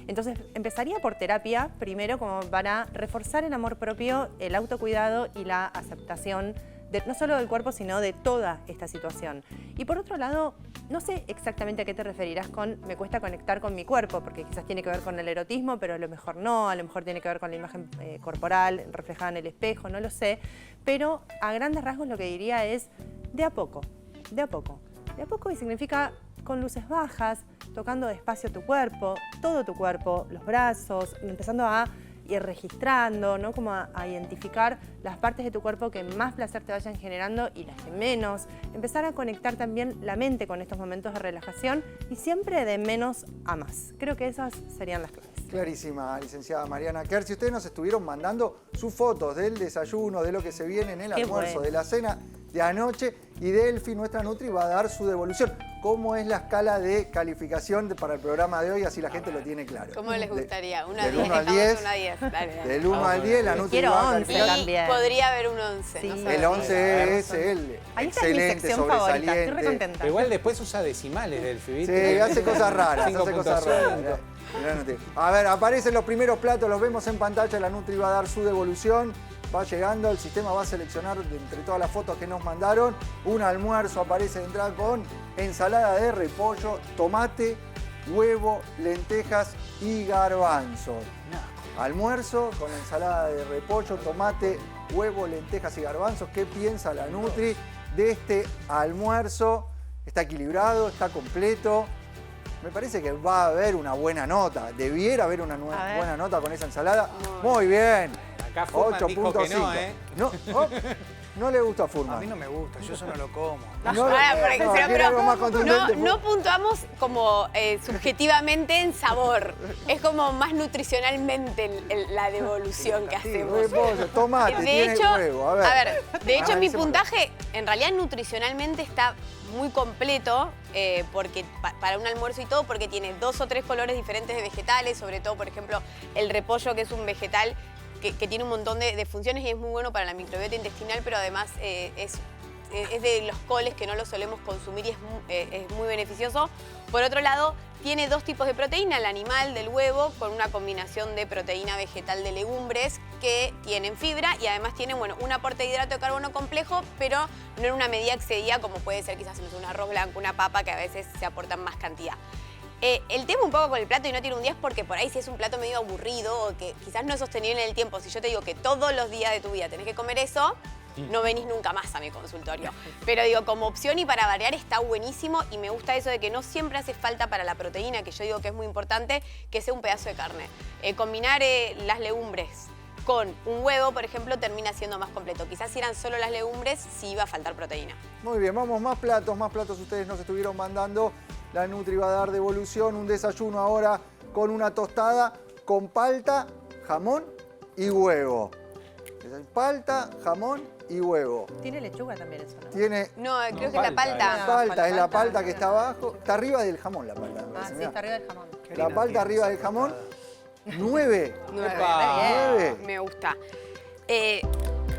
Entonces, empezaría por terapia, primero como para reforzar el amor propio, el autocuidado y la aceptación no solo del cuerpo, sino de toda esta situación. Y por otro lado, no sé exactamente a qué te referirás con me cuesta conectar con mi cuerpo, porque quizás tiene que ver con el erotismo, pero a lo mejor no, a lo mejor tiene que ver con la imagen corporal reflejada en el espejo, no lo sé. Pero a grandes rasgos lo que diría es de a poco, de a poco. De a poco y significa con luces bajas, tocando despacio tu cuerpo, todo tu cuerpo, los brazos, empezando a ir registrando, ¿no? Como a identificar las partes de tu cuerpo que más placer te vayan generando y las que menos. Empezar a conectar también la mente con estos momentos de relajación y siempre de menos a más. Creo que esas serían las claves. Clarísima, licenciada Mariana Kersi. Ustedes nos estuvieron mandando sus fotos del desayuno, de lo que se viene en el almuerzo, bueno. de la cena de anoche, y Delphi, nuestra Nutri, va a dar su devolución. ¿Cómo es la escala de calificación para el programa de hoy? Así la gente lo tiene claro. ¿Cómo les gustaría? Una del 10. 1 al 10. Una 10. Dale. Del 1 al 10, la Nutri Quiero va a 11 calificar. también. Podría haber un 11. Sí. No sé. El 11 es el Ahí está mi excelente, sección favorita, estoy sobresaliente. re contenta. Pero igual después usa decimales del Sí, ¿viste? hace cosas raras, 5 hace cosas raras. puntuaciones. Mirá, Nutri. A ver, aparecen los primeros platos, los vemos en pantalla, la Nutri va a dar su devolución. Va llegando, el sistema va a seleccionar de entre todas las fotos que nos mandaron. Un almuerzo aparece de entrada con ensalada de repollo, tomate, huevo, lentejas y garbanzos. Almuerzo con ensalada de repollo, tomate, huevo, lentejas y garbanzos. ¿Qué piensa la Nutri de este almuerzo? ¿Está equilibrado? ¿Está completo? Me parece que va a haber una buena nota. Debiera haber una buena nota con esa ensalada. Muy bien. Acá Furman dijo que no, 8.5. No le gusta a Furman. A mí no me gusta, yo eso no lo como. Quiere algo más contundente. No puntuamos como subjetivamente en sabor. Es como más nutricionalmente la devolución que hacemos. Repollo, tomate, De tiene hecho, huevo. de hecho mi Analicémoslo. puntaje en realidad nutricionalmente está muy completo porque para un almuerzo y todo, porque tiene 2 o 3 colores diferentes de vegetales, sobre todo, por ejemplo, el repollo, que es un vegetal que tiene un montón de funciones y es muy bueno para la microbiota intestinal, pero además es de los coles que no lo solemos consumir y es muy beneficioso. Por otro lado, tiene 2 tipos de proteína, el animal del huevo con una combinación de proteína vegetal de legumbres que tienen fibra y además tienen un aporte de hidrato de carbono complejo, pero no en una medida excedida como puede ser quizás un arroz blanco, una papa, que a veces se aportan más cantidad. El tema un poco con el plato y no tiene un 10 porque por ahí si es un plato medio aburrido o que quizás no es sostenible en el tiempo, si yo te digo que todos los días de tu vida tenés que comer eso, no venís nunca más a mi consultorio. Pero digo, como opción y para variar está buenísimo y me gusta eso de que no siempre hace falta para la proteína, que yo digo que es muy importante, que sea un pedazo de carne. Combinar las legumbres con un huevo, por ejemplo, termina siendo más completo. Quizás si eran solo las legumbres, sí iba a faltar proteína. Muy bien, vamos, más platos ustedes nos estuvieron mandando. La Nutri va a dar devolución, un desayuno ahora con una tostada con palta, jamón y huevo. Palta, jamón y huevo. Tiene lechuga también eso, ¿no? Tiene No, creo que palta, la palta. palta, es la palta. palta que está abajo. Está arriba del jamón la palta. me Ah, parece, sí, mirá. está arriba del jamón. La palta arriba del jamón. 9. 9. Epa. 9. Me gusta.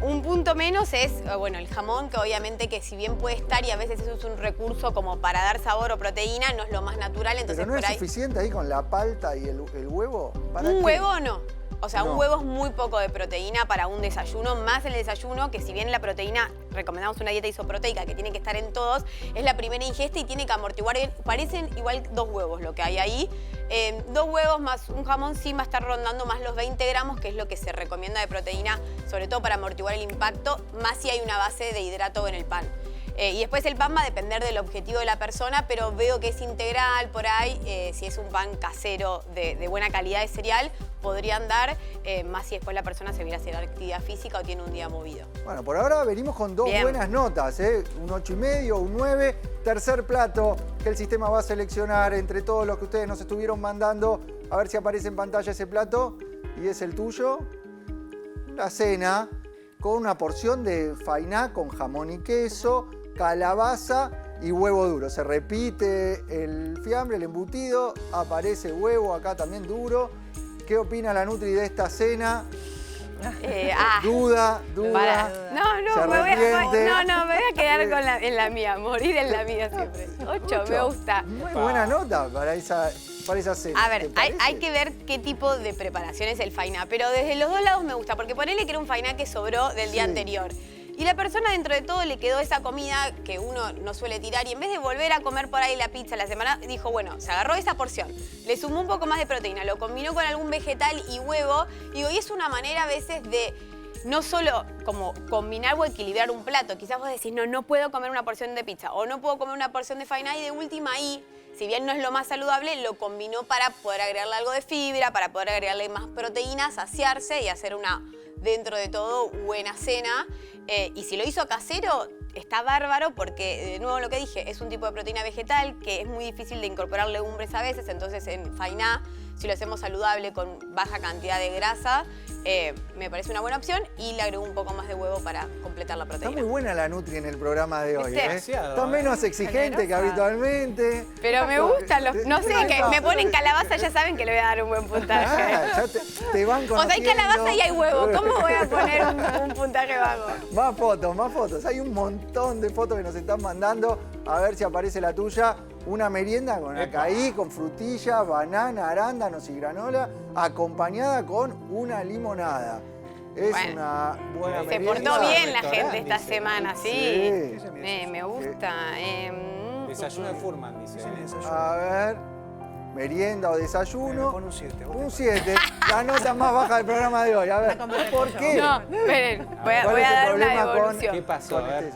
Un punto menos es, el jamón, que obviamente que si bien puede estar y a veces eso es un recurso como para dar sabor o proteína, no es lo más natural, entonces Pero no por es ahí... suficiente ahí con la palta y el huevo. ¿Para Un qué? huevo no. O sea, No. un huevo es muy poco de proteína para un desayuno, más el desayuno, que si bien la proteína, recomendamos una dieta isoproteica que tiene que estar en todos, es la primera ingesta y tiene que amortiguar bien. Parecen igual 2 huevos lo que hay ahí. 2 huevos más un jamón sí va a estar rondando más los 20 gramos, que es lo que se recomienda de proteína, sobre todo para amortiguar el impacto, más si hay una base de hidrato en el pan. Y después el pan va a depender del objetivo de la persona, pero veo que es integral por ahí. Si es un pan casero de buena calidad de cereal, podrían dar, más si después la persona se viene a hacer actividad física o tiene un día movido. Bueno, por ahora venimos con dos Bien. buenas notas, ¿eh? Un 8,5, un 9. Tercer plato que el sistema va a seleccionar entre todos los que ustedes nos estuvieron mandando. A ver si aparece en pantalla ese plato. Y es el tuyo. La cena con una porción de fainá con jamón y queso, calabaza y huevo duro. Se repite el fiambre, el embutido, aparece huevo acá también duro. ¿Qué opina la Nutri de esta cena? Duda. Para. No, se me voy arrepiente. me voy a quedar en la mía, morir en la mía siempre. 8, me gusta. Muy buena nota para esa cena. A ver, ¿te parece? hay que ver qué tipo de preparación es el fainá, pero desde los dos lados me gusta, porque ponele que era un fainá que sobró del día anterior. Y la persona dentro de todo le quedó esa comida que uno no suele tirar y en vez de volver a comer por ahí la pizza la semana, dijo, bueno, se agarró esa porción, le sumó un poco más de proteína, lo combinó con algún vegetal y huevo, y es una manera a veces de no solo como combinar o equilibrar un plato, quizás vos decís, no puedo comer una porción de pizza o no puedo comer una porción de fainá y de última ahí, si bien no es lo más saludable, lo combinó para poder agregarle algo de fibra, para poder agregarle más proteína, saciarse y hacer una, dentro de todo, buena cena. Y si lo hizo casero, está bárbaro porque, de nuevo lo que dije, es un tipo de proteína vegetal que es muy difícil de incorporar legumbres a veces, entonces en fainá, si lo hacemos saludable con baja cantidad de grasa, me parece una buena opción y le agrego un poco más de huevo para completar la proteína. Está muy buena la Nutri en el programa de hoy, ¿Viste? ¿eh? Demasiado, Está menos exigente que habitualmente. Pero me gustan los... No sé, que me ponen calabaza, ya saben que le voy a dar un buen puntaje. Ya te van conociendo. O sea, hay calabaza y hay huevo. ¿Cómo voy a poner un puntaje bajo? Más fotos. Hay un montón de fotos que nos están mandando. A ver si aparece la tuya. Una merienda con acaí, con frutillas, banana, arándanos y granola, acompañada con una limonada. Es Bueno, una buena Se merienda. portó bien la Restaurante, gente esta dice. semana, sí. Sí. Me gusta. Desayuno de Furman, dice. A ver, merienda o desayuno. Me pone un 7. Un 7, la nota más baja del programa de hoy. A ver, ¿por qué? No, esperen, voy ¿Cuál a es el dar una problema con- devolución. ¿Qué pasó? A ver.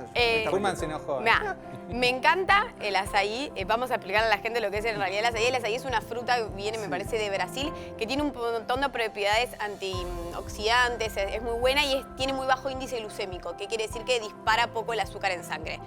Furman se enojó. Mirá, me encanta el azaí. Vamos a explicarle a la gente lo que es en realidad el azaí. El azaí es una fruta que viene, me parece, de Brasil, que tiene un montón de propiedades antioxidantes, es muy buena y tiene muy bajo índice glucémico, que quiere decir que dispara poco el azúcar en sangre.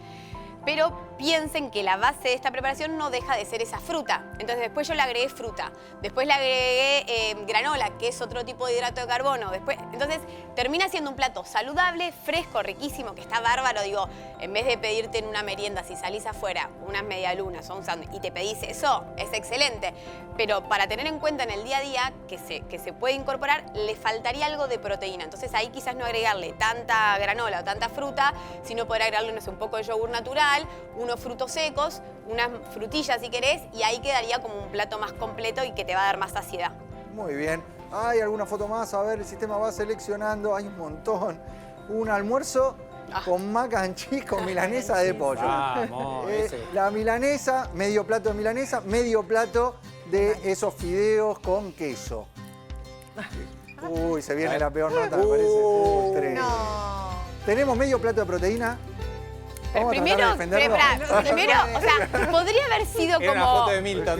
Pero piensen que la base de esta preparación no deja de ser esa fruta. Entonces después yo le agregué fruta, después le agregué granola, que es otro tipo de hidrato de carbono. Entonces termina siendo un plato saludable, fresco, riquísimo, que está bárbaro. Digo, en vez de pedirte en una merienda, si salís afuera, unas medialunas o un sándwich y te pedís eso, es excelente. Pero para tener en cuenta en el día a día que se puede incorporar, le faltaría algo de proteína. Entonces ahí quizás no agregarle tanta granola o tanta fruta, sino poder agregarle, no sé, un poco de yogur natural, unos frutos secos, unas frutillas si querés, y ahí quedaría como un plato más completo y que te va a dar más saciedad. Muy bien. ¿Hay alguna foto más? A ver, el sistema va seleccionando. Hay un montón. Un almuerzo con mac and cheese con milanesa de pollo. Vamos, ese. La milanesa, medio plato de milanesa, medio plato de esos fideos con queso. Uy, se viene la peor nota, me parece. Tres. No. Tenemos medio plato de proteína. Pero Vamos a tratar de defenderlo. primero, o sea, podría haber sido Era como... una foto de Milton.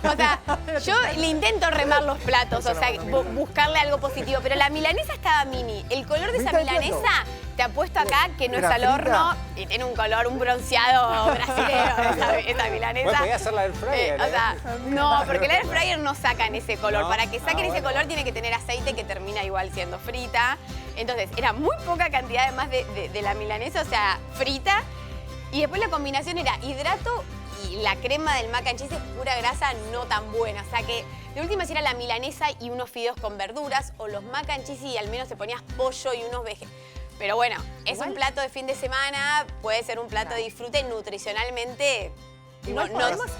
O sea, yo le intento remar los platos, o sea, buscarle algo positivo, pero la milanesa estaba mini. El color de esa ¿Viste el plato? milanesa, te apuesto acá que no es ¿Era al frita? horno y tiene un color, un bronceado brasilero, esa milanesa. Bueno, podía hacer la air fryer, O sea, no, porque el air fryer no sacan ese color. ¿No? Para que saquen ese bueno. color tiene que tener aceite que termina igual siendo frita. Entonces, era muy poca cantidad además de la milanesa, o sea, frita. Y después la combinación era hidrato y la crema del mac and cheese es pura grasa no tan buena. O sea que de última si era la milanesa y unos fideos con verduras o los mac and cheese y al menos te ponías pollo y unos vegetales. Pero bueno, es un plato de fin de semana, puede ser un plato de disfrute nutricionalmente. Igual no-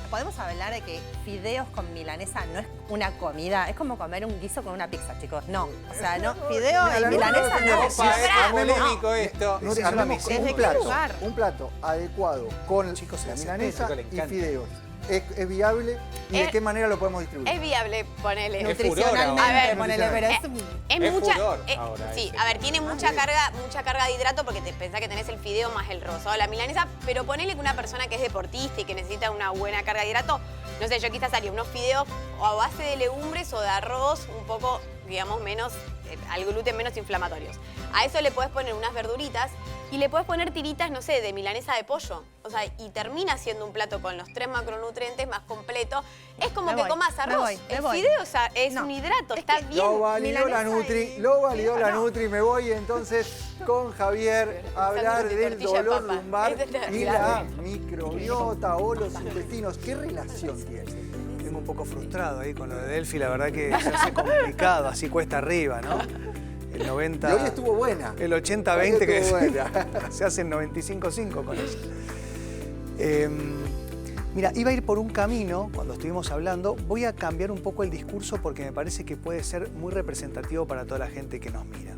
podemos hablar de que fideos con milanesa no es una comida, es como comer un guiso con una pizza, chicos. No, o sea, no, fideo Mira, y la milanesa nota no. no Opa, es Armemos- polémico esto. No, Sí, armemos ¿desde un qué plato, lugar? un plato adecuado con Chicos, la ese milanesa chico le y encanta. fideos. ¿Es viable? ¿Y de qué manera lo podemos distribuir? Es viable, ponele. Es furor Nutricionalmente, ahora. ponele, pero es... Es mucha, furor ahora sí, ese a ver, tema. tiene mucha carga de hidrato porque te pensás que tenés el fideo más el rebozado de la milanesa, pero ponele que una persona que es deportista y que necesita una buena carga de hidrato, no sé, yo quizás haría unos fideos o a base de legumbres o de arroz un poco, digamos, menos, al gluten menos inflamatorios. A eso le podés poner unas verduritas y le podés poner tiritas, no sé, de milanesa de pollo. O sea, y termina siendo un plato con los 3 macronutrientes más completo. Es como que comas arroz. El fideo, o sea, es un hidrato, está bien. Lo validó la Nutri, me voy entonces con Javier a hablar del dolor lumbar y la microbiota o los intestinos. ¿Qué relación tiene? Vengo un poco frustrado ahí con lo de Delphi, la verdad que se hace complicado, así cuesta arriba, ¿no? El 90... Y hoy estuvo buena. El 80-20 que buena. se hace el 95-5 con eso. Mira, iba a ir por un camino, cuando estuvimos hablando, voy a cambiar un poco el discurso porque me parece que puede ser muy representativo para toda la gente que nos mira.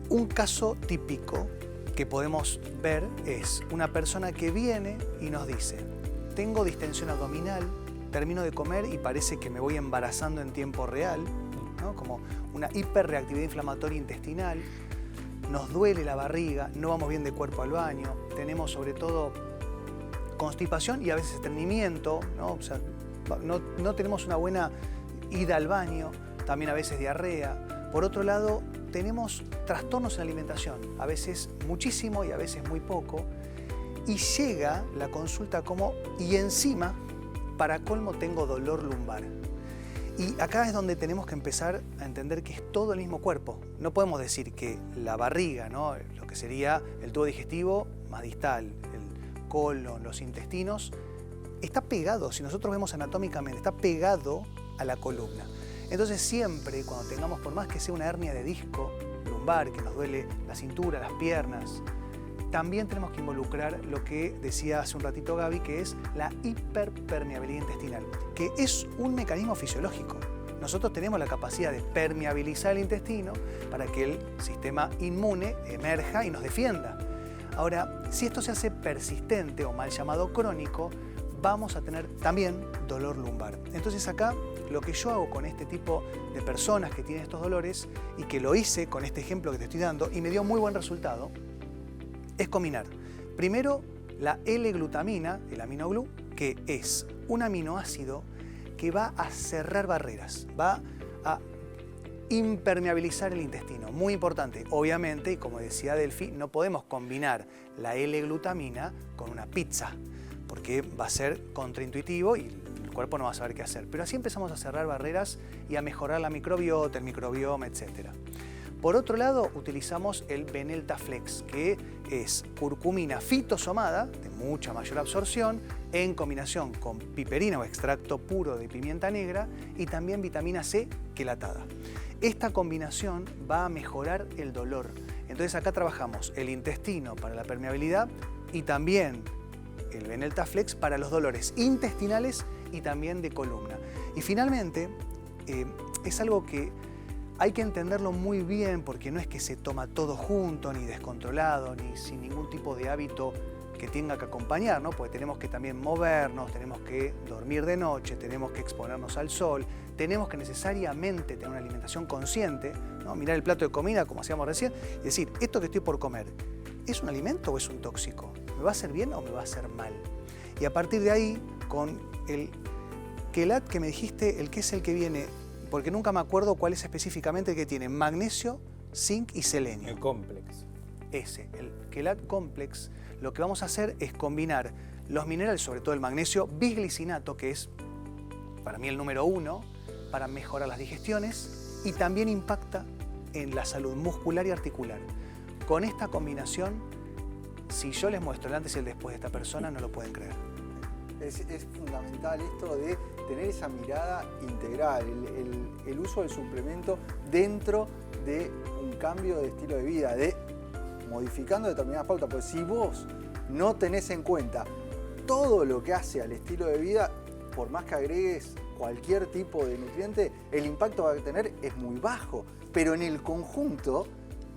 Un caso típico que podemos ver es una persona que viene y nos dice: tengo distensión abdominal, termino de comer y parece que me voy embarazando en tiempo real, ¿no? Como una hiperreactividad inflamatoria intestinal, nos duele la barriga, no vamos bien de cuerpo al baño, tenemos sobre todo constipación y a veces estreñimiento, ¿no? O sea, no tenemos una buena ida al baño, también a veces diarrea. Por otro lado, tenemos trastornos en la alimentación, a veces muchísimo y a veces muy poco, y llega la consulta como, y encima, para colmo, tengo dolor lumbar. Y acá es donde tenemos que empezar a entender que es todo el mismo cuerpo. No podemos decir que la barriga, ¿no? Lo que sería el tubo digestivo más distal, el colon, los intestinos, está pegado, si nosotros vemos anatómicamente, está pegado a la columna. Entonces siempre, cuando tengamos, por más que sea una hernia de disco lumbar, que nos duele la cintura, las piernas, también tenemos que involucrar lo que decía hace un ratito Gaby, que es la hiperpermeabilidad intestinal, que es un mecanismo fisiológico. Nosotros tenemos la capacidad de permeabilizar el intestino para que el sistema inmune emerja y nos defienda. Ahora, si esto se hace persistente o mal llamado crónico, vamos a tener también dolor lumbar. Entonces acá lo que yo hago con este tipo de personas que tienen estos dolores, y que lo hice con este ejemplo que te estoy dando y me dio muy buen resultado, es combinar primero la L-glutamina, el aminoglu, que es un aminoácido que va a cerrar barreras, va a impermeabilizar el intestino. Muy importante, obviamente, y como decía Delphi, no podemos combinar la L-glutamina con una pizza, porque va a ser contraintuitivo y el cuerpo no va a saber qué hacer. Pero así empezamos a cerrar barreras y a mejorar la microbiota, el microbioma, etc. Por otro lado, utilizamos el Benelta-Flex, que es curcumina fitosomada, de mucha mayor absorción, en combinación con piperina o extracto puro de pimienta negra y también vitamina C quelatada. Esta combinación va a mejorar el dolor. Entonces acá trabajamos el intestino para la permeabilidad y también el Benelta-Flex para los dolores intestinales y también de columna. Y finalmente, es algo que hay que entenderlo muy bien, porque no es que se toma todo junto, ni descontrolado, ni sin ningún tipo de hábito que tenga que acompañar, ¿no? Porque tenemos que también movernos, tenemos que dormir de noche, tenemos que exponernos al sol, tenemos que necesariamente tener una alimentación consciente, ¿no? Mirar el plato de comida, como hacíamos recién, y decir, esto que estoy por comer, ¿es un alimento o es un tóxico? ¿Me va a hacer bien o me va a hacer mal? Y a partir de ahí, con el quelat que me dijiste, el que es el que viene, porque nunca me acuerdo cuál es específicamente el que tiene magnesio, zinc y selenio. El complex. Ese, el quelat complex, lo que vamos a hacer es combinar los minerales, sobre todo el magnesio bisglicinato, que es para mí el número 1, para mejorar las digestiones y también impacta en la salud muscular y articular. Con esta combinación, si yo les muestro el antes y el después de esta persona, no lo pueden creer. Es fundamental esto de tener esa mirada integral, el uso del suplemento dentro de un cambio de estilo de vida, de modificando determinadas pautas. Porque si vos no tenés en cuenta todo lo que hace al estilo de vida, por más que agregues cualquier tipo de nutriente, el impacto que va a tener es muy bajo. Pero en el conjunto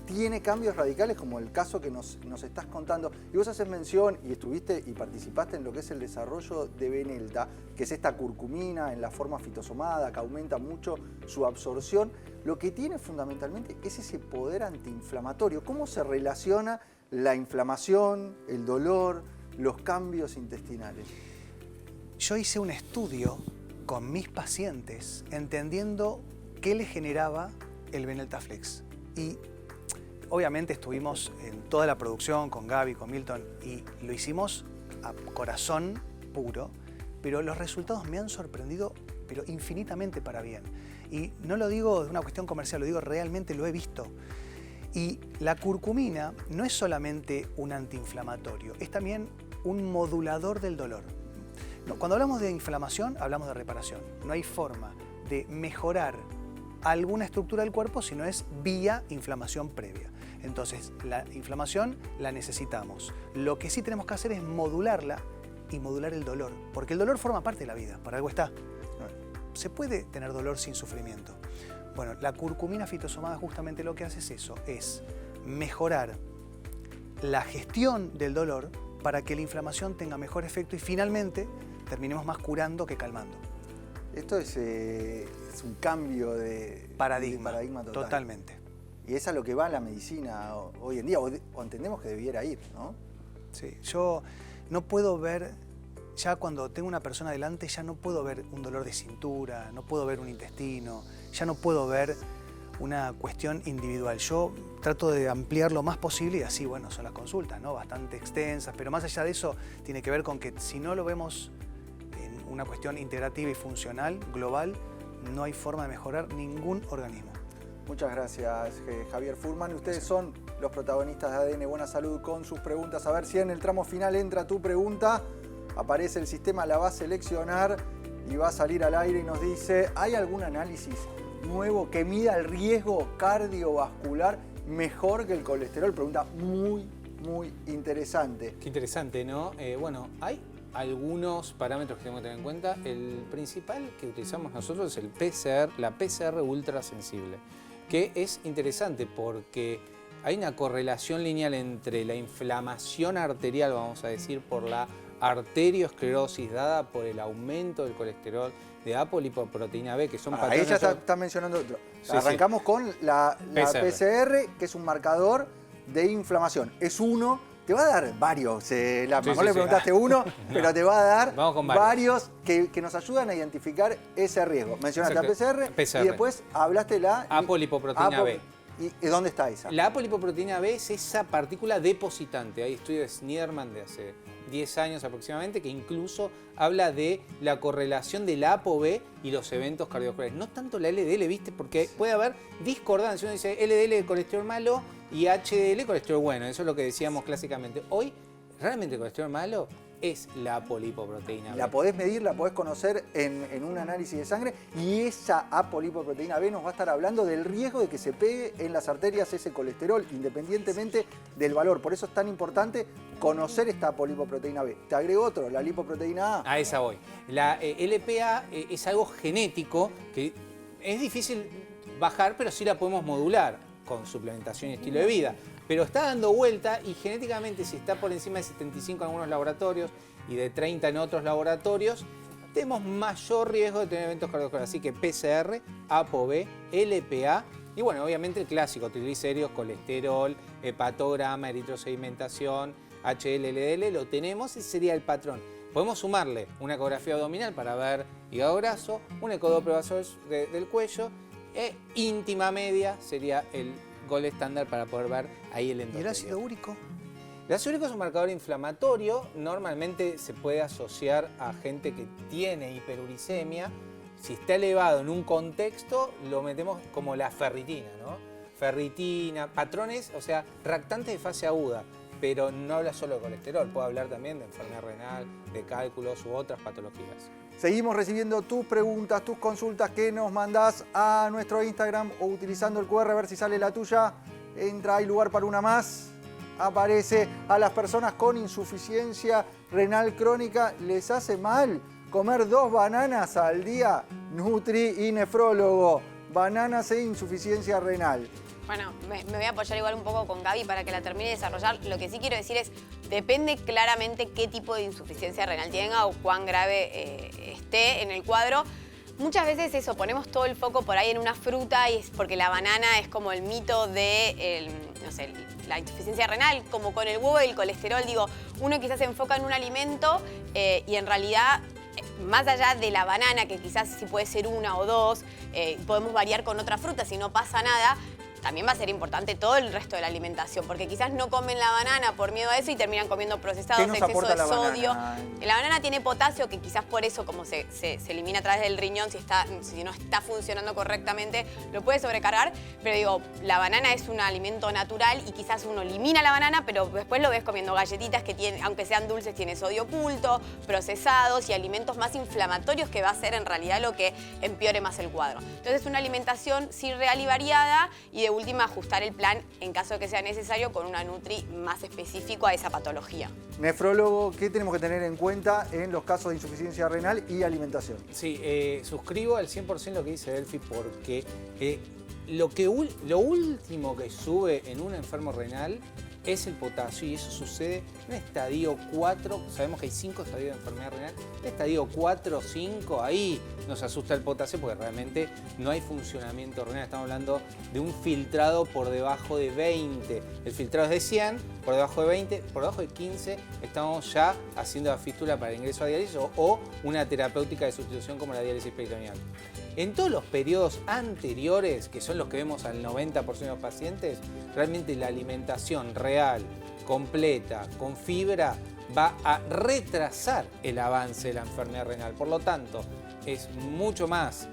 tiene cambios radicales como el caso que nos estás contando. Y vos haces mención y estuviste y participaste en lo que es el desarrollo de Benelta, que es esta curcumina en la forma fitosomada que aumenta mucho su absorción. Lo que tiene fundamentalmente es ese poder antiinflamatorio. ¿Cómo se relaciona la inflamación, el dolor, los cambios intestinales? Yo hice un estudio con mis pacientes entendiendo qué les generaba el Benelta Flex. Y obviamente estuvimos en toda la producción con Gaby, con Milton, y lo hicimos a corazón puro, pero los resultados me han sorprendido, pero infinitamente para bien. Y no lo digo de una cuestión comercial, lo digo realmente, lo he visto. Y la curcumina no es solamente un antiinflamatorio, es también un modulador del dolor. Cuando hablamos de inflamación, hablamos de reparación. No hay forma de mejorar alguna estructura del cuerpo si no es vía inflamación previa. Entonces, la inflamación la necesitamos. Lo que sí tenemos que hacer es modularla y modular el dolor, porque el dolor forma parte de la vida, para algo está. Se puede tener dolor sin sufrimiento. Bueno, la curcumina fitosomada justamente lo que hace es eso, es mejorar la gestión del dolor para que la inflamación tenga mejor efecto y finalmente terminemos más curando que calmando. Esto es un cambio de paradigma total. Totalmente. Y es a lo que va la medicina hoy en día, o entendemos que debiera ir, ¿no? Sí, yo no puedo ver, ya cuando tengo una persona delante, ya no puedo ver un dolor de cintura, no puedo ver un intestino, ya no puedo ver una cuestión individual. Yo trato de ampliar lo más posible y así, bueno, son las consultas, ¿no? Bastante extensas, pero más allá de eso tiene que ver con que si no lo vemos en una cuestión integrativa y funcional, global, no hay forma de mejorar ningún organismo. Muchas gracias, Javier Fuhrman. Ustedes son los protagonistas de ADN Buena Salud con sus preguntas. A ver si en el tramo final entra tu pregunta. Aparece el sistema, la va a seleccionar y va a salir al aire y nos dice, ¿hay algún análisis nuevo que mida el riesgo cardiovascular mejor que el colesterol? Pregunta muy interesante. Qué interesante, ¿no? Bueno, hay algunos parámetros que tenemos que tener en cuenta. El principal que utilizamos nosotros es el PCR, la PCR ultrasensible, que es interesante porque hay una correlación lineal entre la inflamación arterial, vamos a decir, por la arteriosclerosis dada por el aumento del colesterol, de apolipoproteína B, que son patrones... Ahí ya está mencionando otro. Sí, Arrancamos con la PCR, que es un marcador de inflamación. Es uno, te va a dar varios. Le preguntaste uno, pero te va a dar varios que nos ayudan a identificar ese riesgo. Mencionaste la PCR y después hablaste de la... apolipoproteína B. ¿Y dónde está esa? La apolipoproteína B es esa partícula depositante. Hay estudios de Sniderman de hace 10 años aproximadamente que incluso habla de la correlación de la ApoB y los eventos cardiovasculares. No tanto la LDL, ¿viste? Porque puede haber discordancia. Uno dice LDL colesterol malo y HDL colesterol bueno. Eso es lo que decíamos clásicamente. Hoy, realmente el colesterol malo es la apolipoproteína B. La podés medir, la podés conocer en un análisis de sangre y esa apolipoproteína B nos va a estar hablando del riesgo de que se pegue en las arterias ese colesterol, independientemente del valor. Por eso es tan importante conocer esta apolipoproteína B. Te agrego otro, la lipoproteína A. A esa voy. La LPA es algo genético que es difícil bajar, pero sí la podemos modular con suplementación y estilo de vida. Pero está dando vuelta y genéticamente si está por encima de 75 en algunos laboratorios y de 30 en otros laboratorios, tenemos mayor riesgo de tener eventos cardiovasculares. Así que PCR, ApoB, LPA y bueno, obviamente el clásico, triglicéridos, colesterol, hepatograma, eritrosedimentación, HDL, LDL, lo tenemos, ese sería el patrón. Podemos sumarle una ecografía abdominal para ver hígado graso, un ecodoppler del cuello e íntima media sería el gol estándar para poder ver ahí el endotelio. ¿Y el ácido úrico? El ácido úrico es un marcador inflamatorio, normalmente se puede asociar a gente que tiene hiperuricemia. Si está elevado en un contexto, lo metemos como la ferritina, ¿no? Ferritina, patrones, o sea, reactantes de fase aguda, pero no habla solo de colesterol, puede hablar también de enfermedad renal, de cálculos u otras patologías. Seguimos recibiendo tus preguntas, tus consultas que nos mandás a nuestro Instagram o utilizando el QR, a ver si sale la tuya. Entra, hay lugar para una más. Aparece a las personas con insuficiencia renal crónica. ¿Les hace mal comer 2 bananas al día? Nutri y nefrólogo. Bananas e insuficiencia renal. Bueno, me voy a apoyar igual un poco con Gaby para que la termine de desarrollar. Lo que sí quiero decir es, depende claramente qué tipo de insuficiencia renal tenga o cuán grave esté en el cuadro. Muchas veces eso, ponemos todo el foco por ahí en una fruta y es porque la banana es como el mito de, no sé, la insuficiencia renal, como con el huevo y el colesterol. Digo, uno quizás se enfoca en un alimento y en realidad, más allá de la banana, que quizás sí puede ser una o dos, podemos variar con otra fruta si no pasa nada. También va a ser importante todo el resto de la alimentación, porque quizás no comen la banana por miedo a eso y terminan comiendo procesados, ¿Qué nos exceso aporta de la sodio. banana? La banana tiene potasio, que quizás por eso, como se elimina a través del riñón, si no está funcionando correctamente, lo puede sobrecargar. Pero digo, la banana es un alimento natural y quizás uno elimina la banana, pero después lo ves comiendo galletitas que tienen, aunque sean dulces, tiene sodio oculto, procesados y alimentos más inflamatorios, que va a ser en realidad lo que empeore más el cuadro. Entonces, una alimentación sí real y variada, y de última ajustar el plan en caso de que sea necesario con una nutri más específico a esa patología. Nefrólogo, ¿qué tenemos que tener en cuenta en los casos de insuficiencia renal y alimentación? Sí, suscribo al 100% lo que dice Delphi, porque lo último que sube en un enfermo renal es el potasio, y eso sucede en estadio 4, sabemos que hay 5 estadios de enfermedad renal, en estadio 4 o 5, ahí nos asusta el potasio porque realmente no hay funcionamiento renal, estamos hablando de un filtrado por debajo de 20, el filtrado es de 100, por debajo de 20, por debajo de 15 estamos ya haciendo la fístula para el ingreso a diálisis o una terapéutica de sustitución como la diálisis peritoneal. En todos los periodos anteriores, que son los que vemos al 90% de los pacientes, realmente la alimentación real, completa, con fibra, va a retrasar el avance de la enfermedad renal. Por lo tanto, es mucho más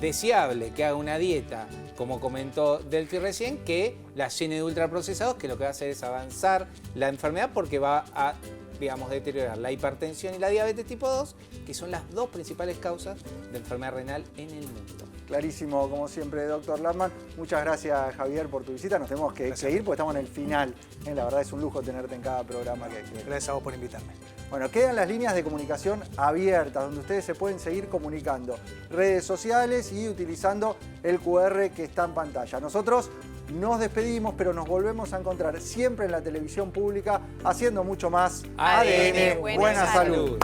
deseable que haga una dieta, como comentó Delphi recién, que la llene de ultraprocesados, que lo que va a hacer es avanzar la enfermedad porque va a, digamos, deteriorar la hipertensión y la diabetes tipo 2, que son las dos principales causas de enfermedad renal en el mundo. Clarísimo, como siempre, doctor Landman. Muchas gracias, Javier, por tu visita. Nos tenemos que ir porque estamos en el final. La verdad es un lujo tenerte en cada programa que hay. Gracias a vos por invitarme. Bueno, quedan las líneas de comunicación abiertas, donde ustedes se pueden seguir comunicando. Redes sociales y utilizando el QR que está en pantalla. Nosotros nos despedimos, pero nos volvemos a encontrar siempre en la televisión pública, haciendo mucho más ADN Buena Buena Salud.